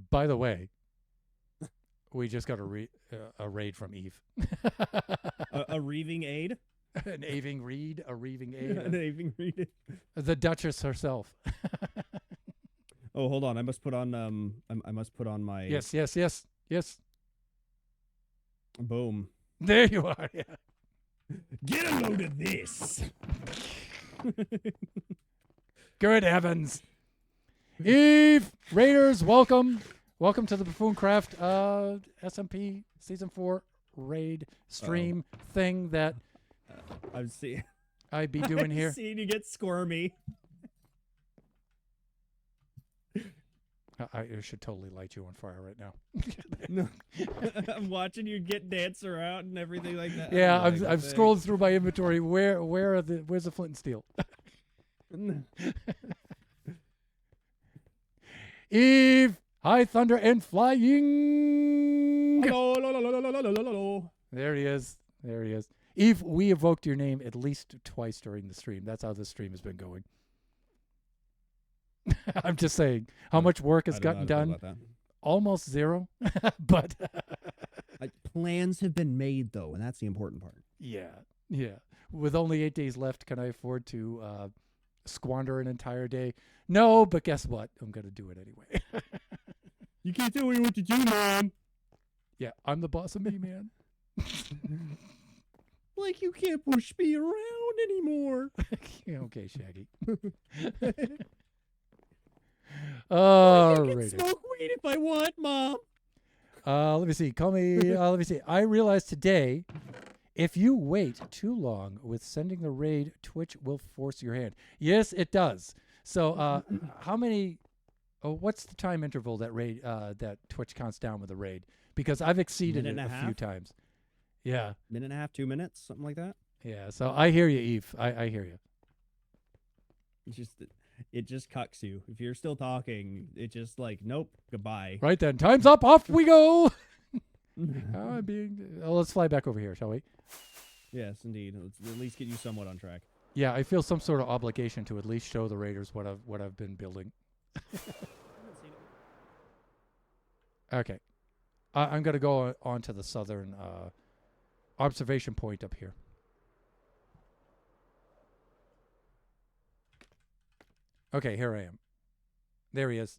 by the way, we just got a raid from Eve. A reaving aid? An aving read, a reaving An aid. aving read. The Duchess herself. Oh, hold on. I must put on I must put on my Yes. boom. There you are. Yeah. Get a load of this. Good heavens. Eve, Raiders, welcome. Welcome to the Buffooncraft SMP Season 4 raid stream thing that I'm seeing I'd be doing here. Seeing you get squirmy. I should totally light you on fire right now. No. I'm watching you get dancer out and everything like that. Yeah, I'm like, I've scrolled through my inventory. Where's the flint and steel? Eve, high thunder and flying. There he is. Eve, we evoked your name at least twice during the stream. That's how this stream has been going. I'm just saying how much work has gotten done. Almost zero, but plans have been made though, and that's the important part. yeah. With only 8 days left, can I afford to squander an entire day? No, but guess what? I'm gonna do it anyway. You can't tell me what to do, Mom. Yeah, I'm the boss of me, man. Like you can't push me around anymore. Yeah, okay, Shaggy. I can Alrighty. smoke weed if I want, Mom. Let me see. Let me see. I realized today, if you wait too long with sending the raid, Twitch will force your hand. Yes, it does. So, how many? Oh, what's the time interval that raid that Twitch counts down with a raid? Because I've exceeded Minute it and a a few half? times. Yeah, Minute and a half, 2 minutes, something like that. yeah. So I hear you, Eve. I hear you. It just cucks you. If you're still talking, it just like, nope, goodbye. Right then, time's up. Off we go. Let's fly back over here, shall we? Yes, indeed. Let's at least get you somewhat on track. Yeah, I feel some sort of obligation to at least show the Raiders what I've been building. Okay, I'm gonna go on to the southern observation point up here. Okay, here I am. There he is.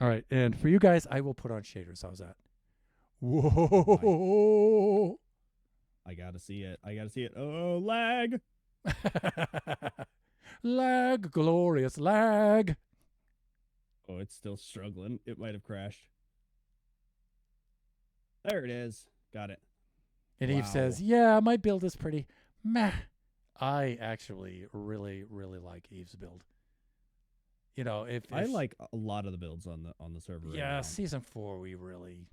All right, and for you guys, I will put on shaders. How's that? Whoa! I gotta see it. Oh, lag. Lag, glorious lag. Oh, it's still struggling. It might have crashed. There it is. Got it. And Eve Wow. says, yeah, my build is pretty meh. I actually really, really like Eve's build. You know, if I like a lot of the builds on the server. right yeah, now. season 4 we really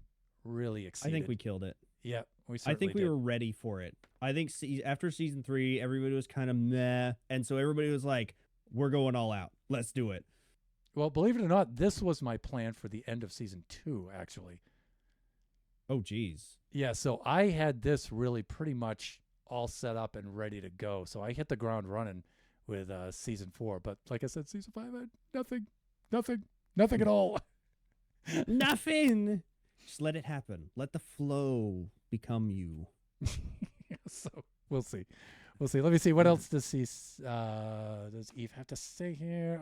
I exceeded. think we killed it. Yeah, we I certainly think we did. were ready for it. I think after season 3, everybody was kind of meh, and so everybody was like, "We're going all out. Let's do it." Well, believe it or not, this was my plan for the end of season 2, actually. Oh, geez. Yeah, so I had this really pretty much all set up and ready to go. So I hit the ground running with season 4. But like I said, season 5 had nothing at all. Nothing. Just let it happen. Let the flow become you. So we'll see. Let me see. What else does Eve have to say here?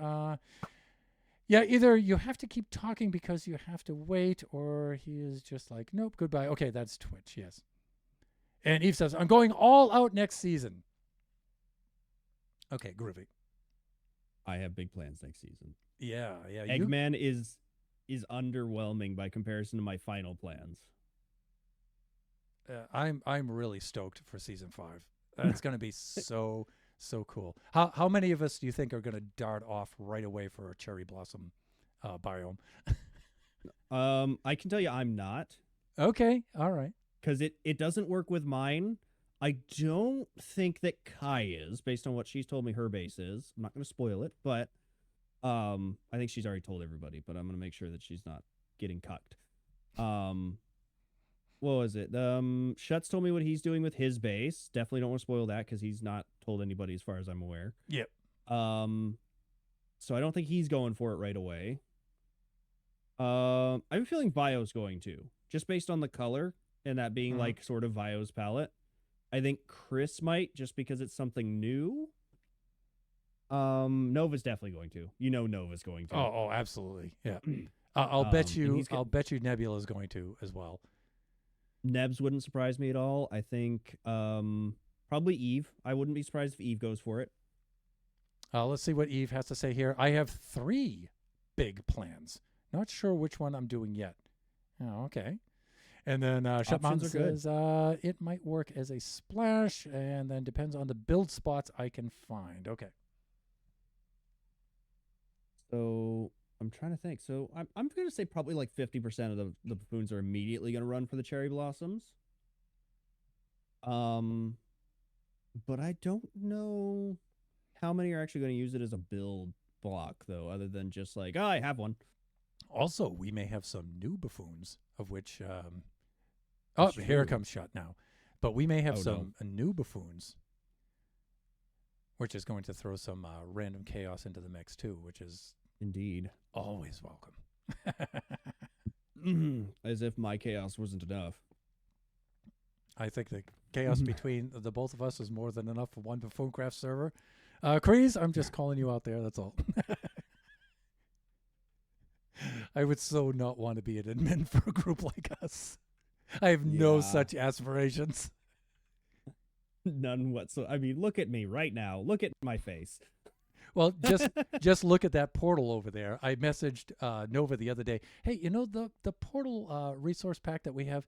Yeah, either you have to keep talking because you have to wait, or he is just like, nope, goodbye. Okay, that's Twitch, yes. And Eve says, I'm going all out next season. Okay, groovy. I have big plans next season. Yeah. Eggman is underwhelming by comparison to my final plans. I'm really stoked for season 5. It's going to be so cool. How many of us do you think are going to dart off right away for a cherry blossom biome? I can tell you I'm not. Okay, all right. Because it doesn't work with mine. I don't think that Kai is, based on what she's told me her base is. I'm not going to spoil it, but I think she's already told everybody, but I'm going to make sure that she's not getting cucked. What was it? Shuts told me what he's doing with his base. Definitely don't want to spoil that because he's not told anybody as far as I'm aware. Yep. So I don't think he's going for it right away. I'm feeling Vio's going to, just based on the color and that being like sort of Vio's palette. I think Chris might, just because it's something new. Nova's definitely going to. Nova's going to. Oh, absolutely. Yeah. I'll bet you Nebula's going to as well. Nebs wouldn't surprise me at all. I think probably Eve. I wouldn't be surprised if Eve goes for it. Let's see what Eve has to say here. I have 3 big plans. Not sure which one I'm doing yet. Oh, okay. And then Shut Mountain says it might work as a splash, and then depends on the build spots I can find. Okay. So I'm trying to think. So I'm going to say probably like 50% of the buffoons are immediately going to run for the cherry blossoms. But I don't know how many are actually going to use it as a build block, though, other than just like, I have one. Also, we may have some new buffoons, of which here comes Shut now. But we may have some new buffoons, which is going to throw some random chaos into the mix too, which is indeed always welcome. As if my chaos wasn't enough. I think the chaos between the both of us is more than enough for one Buffooncraft server. Kreese, I'm just calling you out there, that's all. I would so not want to be an admin for a group like us. I have no such aspirations. None whatsoever. I mean, look at me right now. Look at my face. Well, just look at that portal over there. I messaged Nova the other day. Hey, the portal resource pack that we have,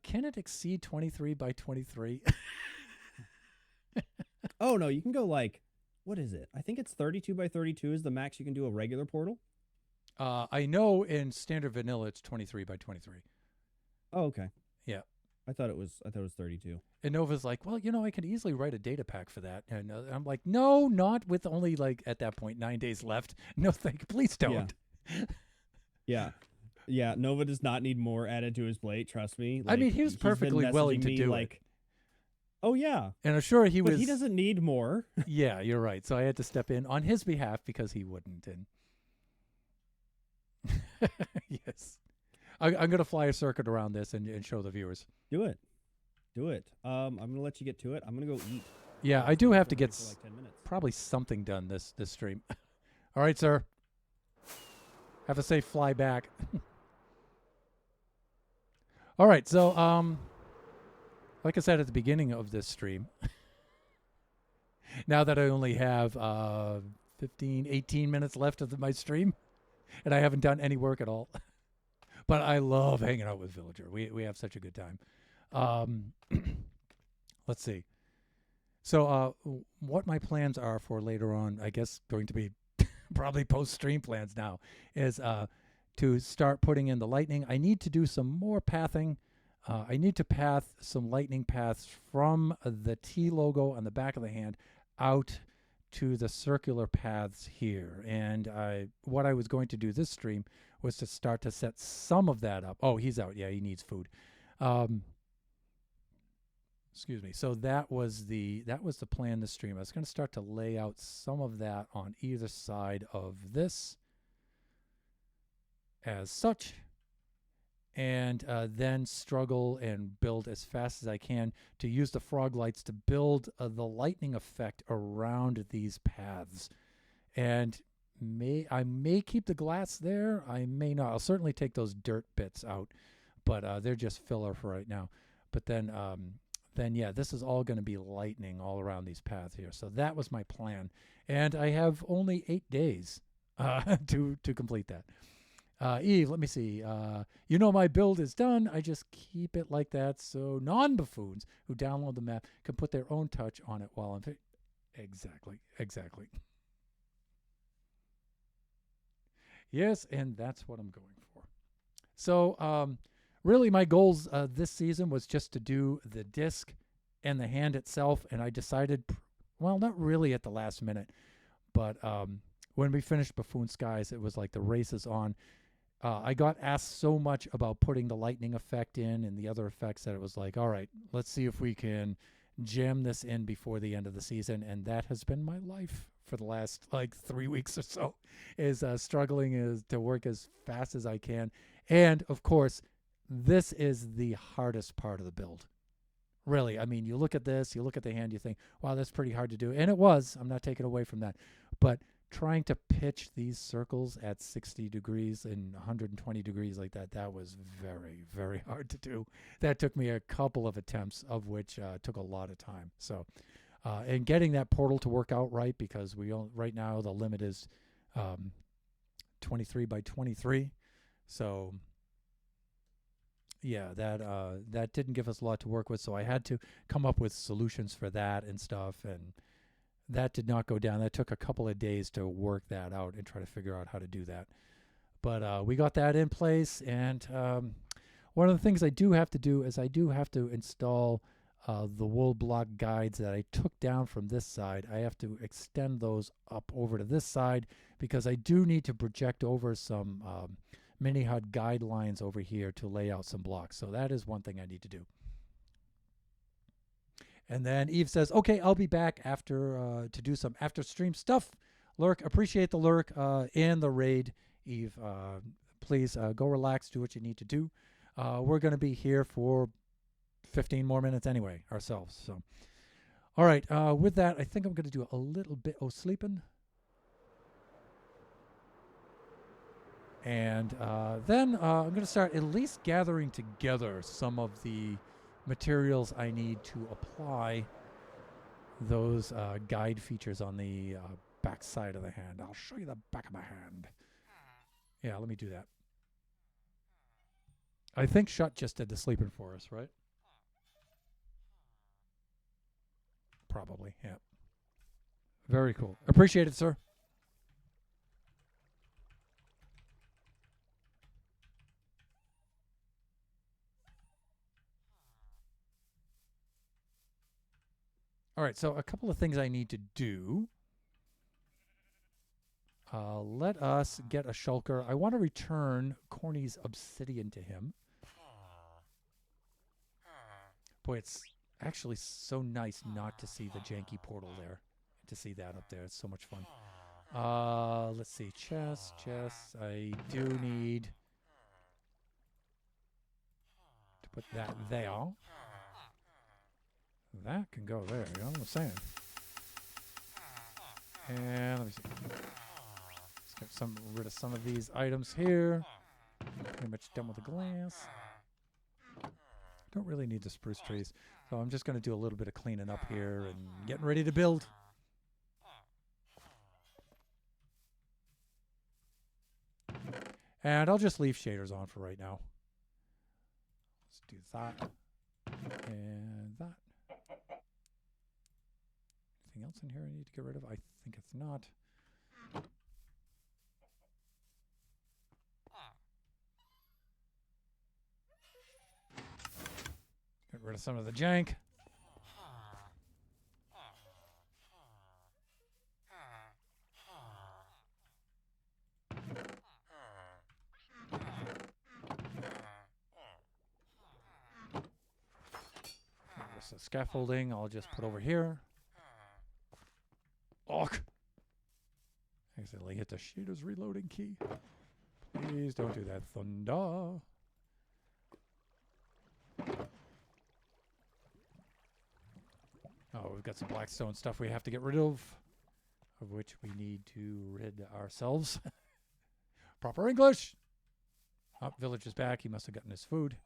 can it exceed 23 by 23? Oh, no, you can go like, what is it? I think it's 32 by 32 is the max you can do a regular portal. I know in standard vanilla it's 23 by 23. Oh, okay. Yeah. I thought it was 32. And Nova's like, well, I could easily write a data pack for that. And I'm like, no, not with only like at that point 9 days left. No, please don't. Yeah. Yeah. Nova does not need more added to his plate. Trust me. Like, I mean, he was perfectly willing to do it. Oh yeah. And I'm sure he was. But he doesn't need more. Yeah, you're right. So I had to step in on his behalf because he wouldn't. And yes. I'm going to fly a circuit around this and show the viewers. Do it. I'm going to let you get to it. I'm going to go eat. Yeah, I do have to get like 10 minutes. Probably something done this stream. All right, sir. Have a safe fly back. All right, so like I said at the beginning of this stream, now that I only have 15, 18 minutes left of my stream, and I haven't done any work at all. But I love hanging out with Villager. We have such a good time. Let's see. So what my plans are for later on, I guess going to be probably post-stream plans now, is to start putting in the lightning. I need to do some more pathing. I need to path some lightning paths from the T logo on the back of the hand out to the circular paths here. And what I was going to do this stream was to start to set some of that up. Oh, he's out. Yeah, he needs food. Excuse me. So that was the plan this stream. I was going to start to lay out some of that on either side of this as such, and then struggle and build as fast as I can to use the frog lights to build the lightning effect around these paths. And I may keep the glass there. I may not. I'll certainly take those dirt bits out, but they're just filler for right now. But then then yeah, this is all going to be lightning all around these paths here. So that was my plan. And I have only 8 days to complete that. Eve, let me see. You know my build is done. I just keep it like that so non-buffoons who download the map can put their own touch on it while I'm... Exactly. Yes, and that's what I'm going for. So really my goals this season was just to do the disc and the hand itself, and I decided, well, not really at the last minute, but when we finished Buffoon Skies, it was like the race is on. I got asked so much about putting the lightning effect in and the other effects that it was like, all right, let's see if we can jam this in before the end of the season. And that has been my life for the last like 3 weeks or so, is struggling to work as fast as I can. And of course, this is the hardest part of the build. Really, I mean, you look at this, you look at the hand, you think, wow, that's pretty hard to do. And it was. I'm not taking away from that. But trying to pitch these circles at 60 degrees and 120 degrees like that, that was very, very hard to do. That took me a couple of attempts, of which took a lot of time. So, and getting that portal to work out right, because right now the limit is 23 by 23. So yeah, that didn't give us a lot to work with. So I had to come up with solutions for that and stuff, and that did not go down. That took a couple of days to work that out and try to figure out how to do that. But we got that in place, and one of the things I do have to do is I do have to install the wool block guides that I took down from this side. I have to extend those up over to this side, because I do need to project over some mini HUD guidelines over here to lay out some blocks. So that is one thing I need to do. And then Eve says, okay, I'll be back after to do some after stream stuff. Lurk, appreciate the lurk and the raid, Eve. Please go relax, do what you need to do. We're going to be here for 15 more minutes anyway, ourselves. So, all right, with that, I think I'm going to do a little bit of sleeping. And then I'm going to start at least gathering together some of the materials I need to apply those guide features on the back side of the hand. I'll show you the back of my hand. Yeah, let me do that. I think Shut just did the sleeping for us, right? Probably, yeah. Very cool. Appreciate it, sir. All right, so a couple of things I need to do. Let us get a shulker. I want to return Corny's obsidian to him. Boy, it's actually so nice not to see the janky portal there. To see that up there. It's so much fun. Let's see. Chest. I do need to put that there. That can go there, you know what I'm saying? And let me see. Let's get rid of some of these items here. Pretty much done with the glass. Don't really need the spruce trees. So I'm just going to do a little bit of cleaning up here and getting ready to build. And I'll just leave shaders on for right now. Let's do that. And that. Anything else in here I need to get rid of? I think it's not. Get rid of some of the jank. There's the scaffolding I'll just put over here. Och! Accidentally hit the shaders reloading key. Please don't do that, Thunder. Oh, we've got some blackstone stuff we have to get rid of which we need to rid ourselves. Proper English! Oh, Village is back. He must have gotten his food.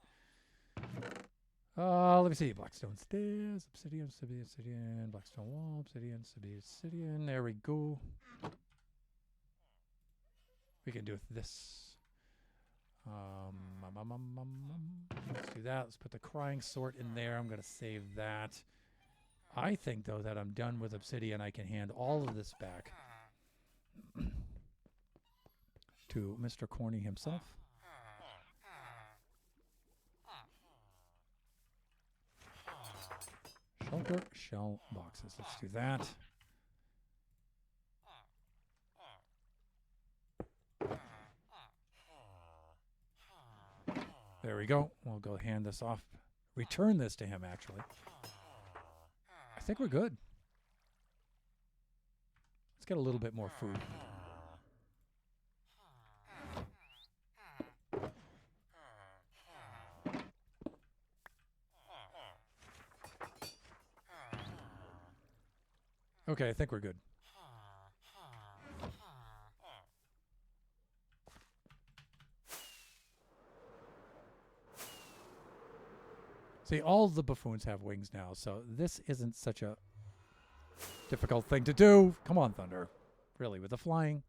Let me see. Blackstone stairs, obsidian, obsidian, obsidian, blackstone wall, obsidian, obsidian, obsidian. There we go. We can do this. Let's do that. Let's put the crying sort in there. I'm going to save that. I think, though, that I'm done with obsidian. I can hand all of this back to Mr. Corny himself. Shelter, shell boxes. Let's do that. There we go. We'll go hand this off. Return this to him, actually. I think we're good. Let's get a little bit more food. Okay, I think we're good. See, all the buffoons have wings now, so this isn't such a difficult thing to do. Come on, Thunder. Really, with the flying.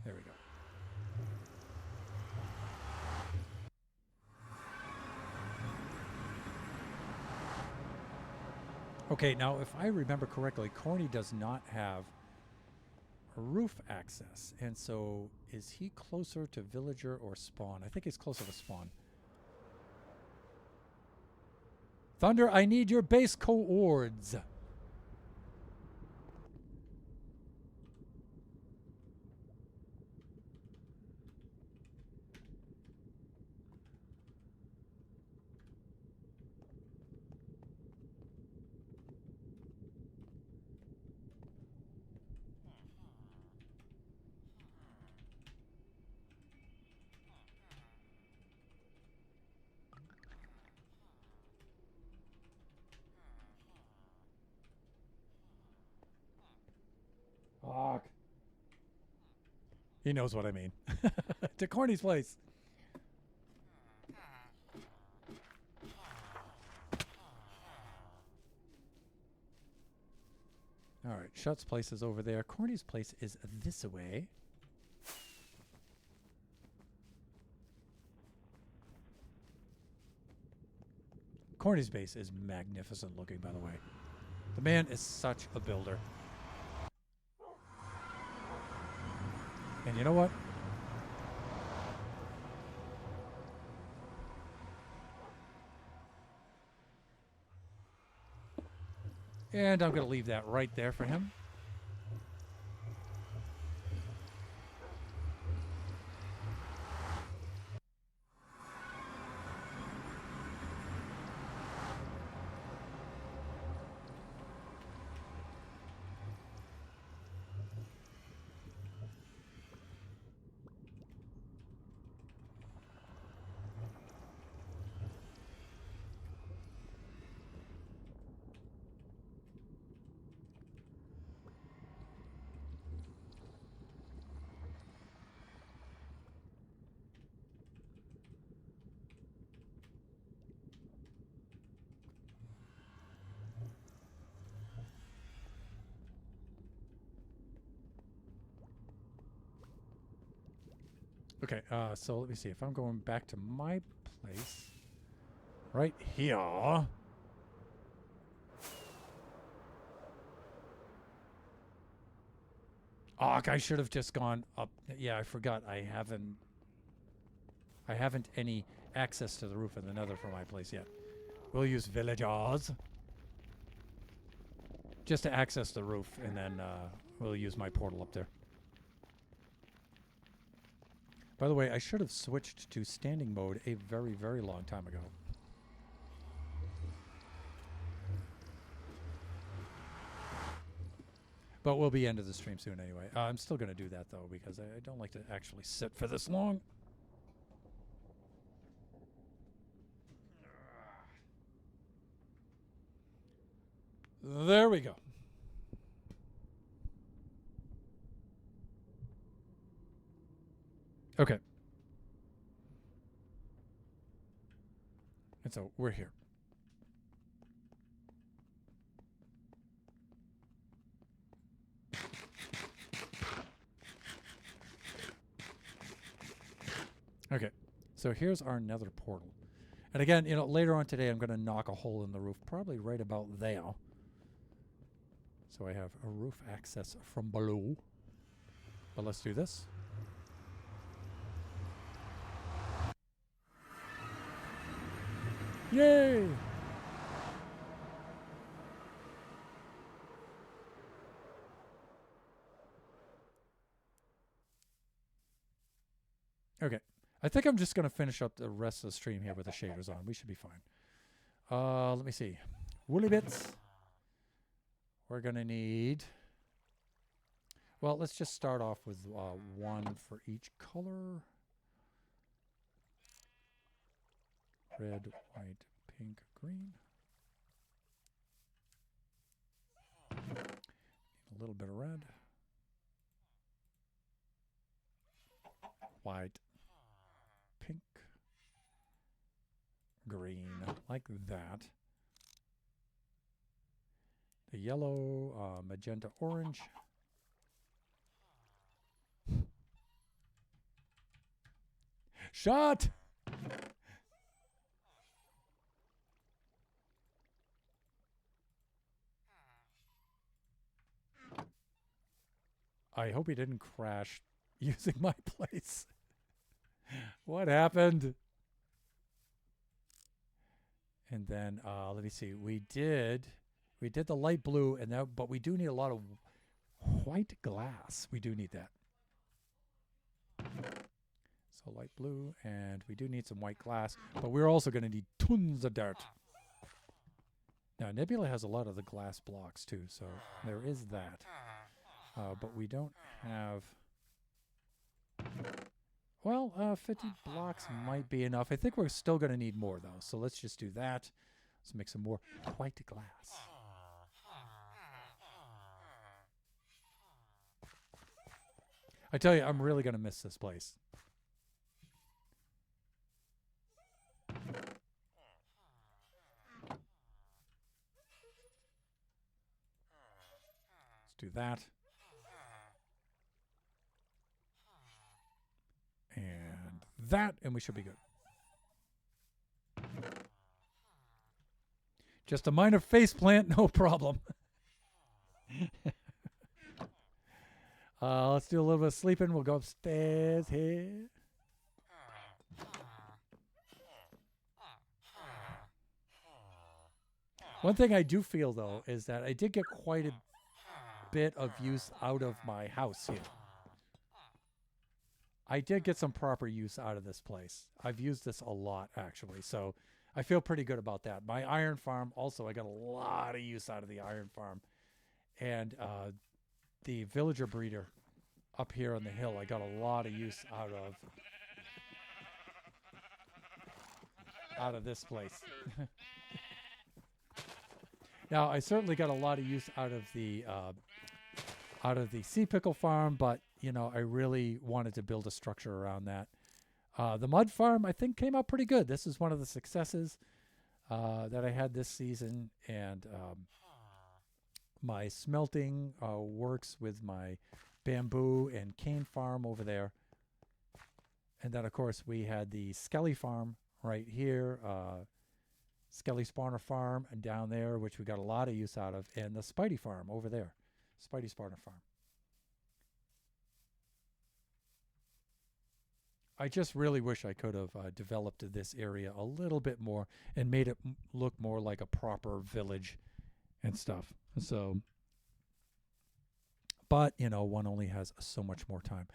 There we go. Okay, now if I remember correctly, Corny does not have roof access, and so is he closer to villager or spawn? I think he's closer to spawn. Thunder, I need your base coords. Fuck. He knows what I mean. To Corny's place. All right, Shut's place is over there. Corny's place is this way. Corny's base is magnificent looking, by the way. The man is such a builder. And you know what? And I'm going to leave that right there for him. Okay, so let me see. If I'm going back to my place, right here. Oh, I should have just gone up. Yeah, I forgot. I haven't any access to the roof in the nether for my place yet. We'll use villagers just to access the roof, and then we'll use my portal up there. By the way, I should have switched to standing mode a very, very long time ago. But we'll be end of the stream soon anyway. I'm still going to do that, though, because I don't like to actually sit for this long. There we go. Okay. And so we're here. Okay, so here's our nether portal. And again, later on today I'm going to knock a hole in the roof, probably right about there. So I have a roof access from below. But let's do this. Yay! Okay. I think I'm just going to finish up the rest of the stream here with the shaders on. We should be fine. Let me see. Woolly bits. We're going to need... Well, let's just start off with one for each color. Red, white, pink, green. A little bit of red. White, pink, green, like that. The yellow, magenta, orange. Shot! I hope he didn't crash using my place. What happened? And then let me see. We did the light blue, and that, but we do need a lot of white glass. We do need that. So light blue, and we do need some white glass, but we're also going to need tons of dirt. Now Nebula has a lot of the glass blocks too, so there is that. But we don't have... Well, 50 blocks might be enough. I think we're still going to need more, though. So let's just do that. Let's make some more white glass. I tell you, I'm really going to miss this place. Let's do that. And that, and we should be good. Just a minor face plant, no problem. Let's do a little bit of sleeping. We'll go upstairs here. One thing I do feel, though, is that I did get quite a bit of use out of my house here. I did get some proper use out of this place. I've used this a lot, actually, so I feel pretty good about that. My iron farm, also, I got a lot of use out of the iron farm. And the villager breeder up here on the hill, I got a lot of use out of this place. Now, I certainly got a lot of use out of the sea pickle farm, but I really wanted to build a structure around that. The mud farm, I think, came out pretty good. This is one of the successes that I had this season, and my smelting works with my bamboo and cane farm over there. And then, of course, we had the Skelly farm right here, Skelly spawner farm and down there, which we got a lot of use out of, and the Spidey farm over there, Spidey spawner farm. I just really wish I could have developed this area a little bit more and made it look more like a proper village and stuff. So, but, one only has so much more time.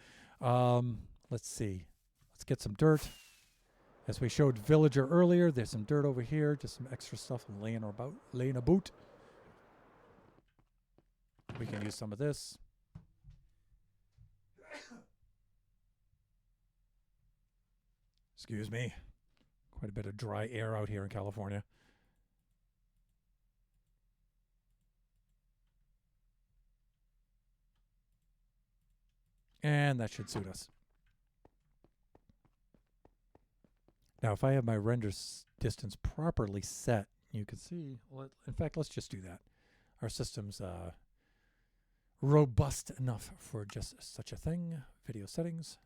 Let's see. Let's get some dirt. As we showed Villager earlier, there's some dirt over here, just some extra stuff laying about. We can use some of this. Excuse me. Quite a bit of dry air out here in California. And that should suit us. Now, if I have my render distance properly set, you can see, in fact, let's just do that. Our system's robust enough for just such a thing. Video settings.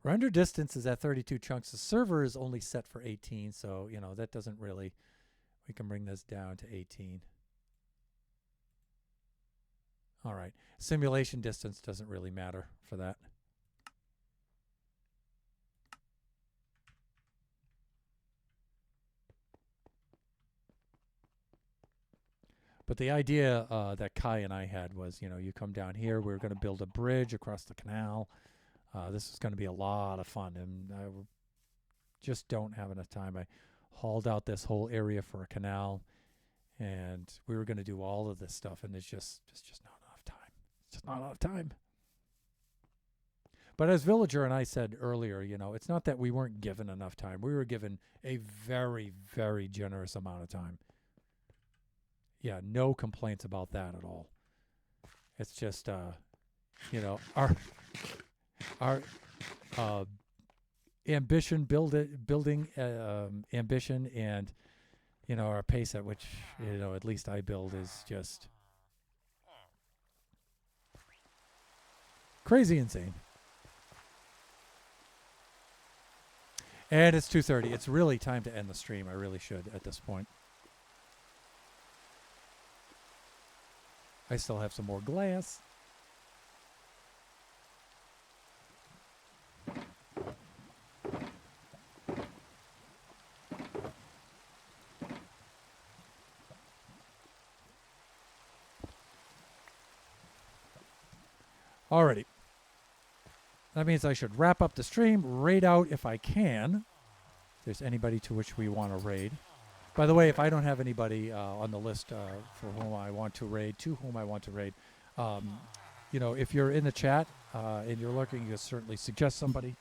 Render distance is at 32 chunks. The server is only set for 18, so, you know, that doesn't really, we can bring this down to 18. All right. Simulation distance doesn't really matter for that. But the idea that Kai and I had was, you know, you come down here, we're going to build a bridge across the canal. This is going to be a lot of fun, and I just don't have enough time. I hauled out this whole area for a canal, and we were going to do all of this stuff, and it's just not enough time. It's just not enough time. But as Villager and I said earlier, you know, it's not that we weren't given enough time. We were given a very, very generous amount of time. Yeah, no complaints about that at all. It's just, you know, our ambition, building ambition, and, you know, our pace at which, you know, at least I build is just crazy insane. And it's 2:30. It's really time to end the stream. I really should at this point. I still have some more glass. Alrighty. That means I should wrap up the stream, raid out if I can. If there's anybody to which we want to raid. By the way, if I don't have anybody on the list for whom I want to raid, you know, if you're in the chat and you're lurking, you can certainly suggest somebody.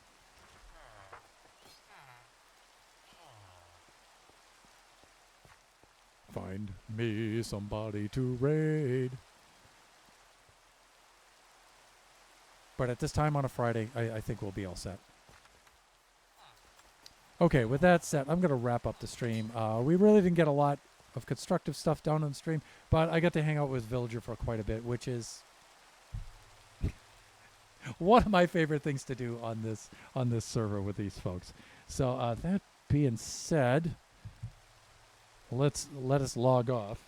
Find me somebody to raid. But at this time on a Friday, I think we'll be all set. Okay, with that said, I'm going to wrap up the stream. We really didn't get a lot of constructive stuff done on the stream, but I got to hang out with Villager for quite a bit, which is one of my favorite things to do on this server with these folks. So that being said, let us log off.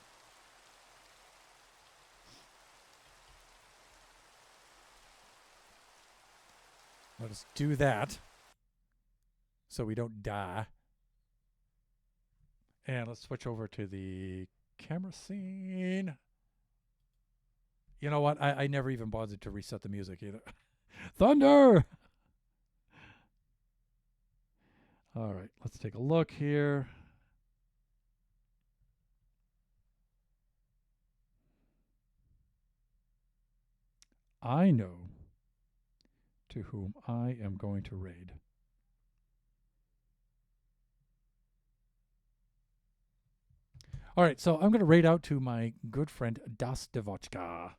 Let us do that so we don't die. And let's switch over to the camera scene. You know what? I never even bothered to reset the music either. Thunder! All right, let's take a look here. I know to whom I am going to raid. All right, so I'm going to raid out to my good friend Das Devochka.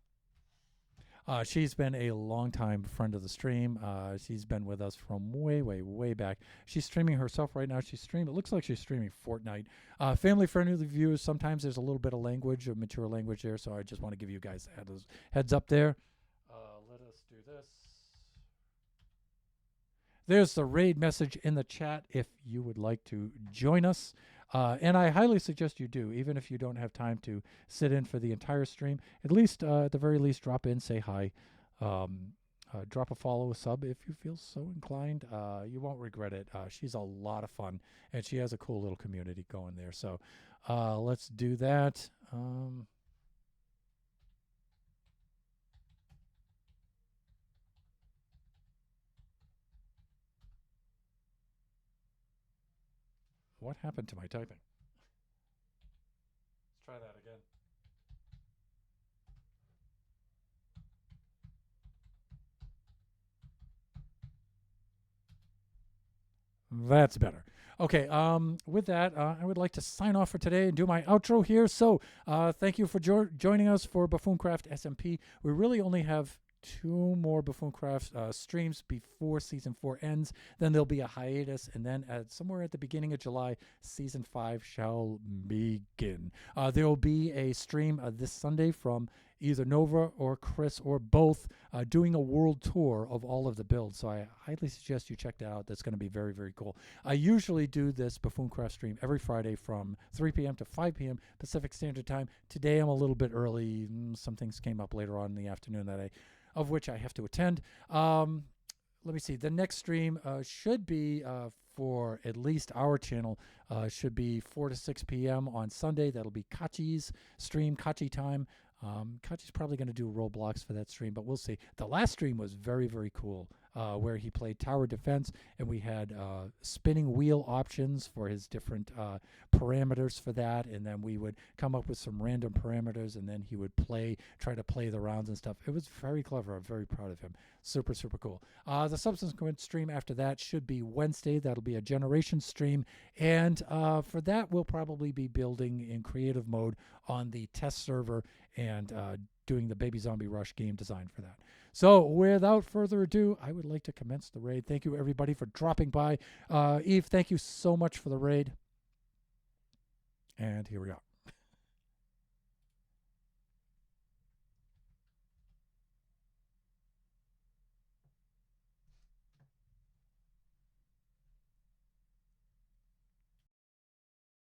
She's been a longtime friend of the stream. She's been with us from way, way, way back. She's streaming herself right now. It looks like she's streaming Fortnite. Family-friendly viewers, sometimes there's a little bit of language, of mature language there, so I just want to give you guys a heads up there. Let us do this. There's the raid message in the chat if you would like to join us. And I highly suggest you do, even if you don't have time to sit in for the entire stream. At least, at the very least, drop in, say hi. Drop a follow, a sub if you feel so inclined. You won't regret it. She's a lot of fun, and she has a cool little community going there. So let's do that. What happened to my typing? Let's try that again. That's better. Okay, with that, I would like to sign off for today and do my outro here. So thank you for joining us for Buffooncraft SMP. We really only have 2 more Buffooncraft streams before season 4 ends. Then there'll be a hiatus, and then somewhere at the beginning of July, season 5 shall begin. There will be a stream this Sunday from either Nova or Chris or both doing a world tour of all of the builds. So I highly suggest you check that out. That's going to be very, very cool. I usually do this Buffooncraft stream every Friday from 3 p.m. to 5 p.m. Pacific Standard Time. Today I'm a little bit early. Some things came up later on in the afternoon of which I have to attend. Let me see. The next stream should be for at least our channel, should be 4 to 6 p.m. on Sunday. That'll be Kachi's stream, Kachi time. Kachi's probably going to do Roblox for that stream, but we'll see. The last stream was very, very cool, where he played tower defense, and we had spinning wheel options for his different parameters for that, and then we would come up with some random parameters, and then he would try to play the rounds and stuff. It was very clever. I'm very proud of him. Super, super cool. The subsequent stream after that should be Wednesday. That'll be a generation stream, and for that, we'll probably be building in creative mode on the test server and doing the Baby Zombie Rush game design for that. So without further ado, I would like to commence the raid. Thank you, everybody, for dropping by. Eve, thank you so much for the raid. And here we are.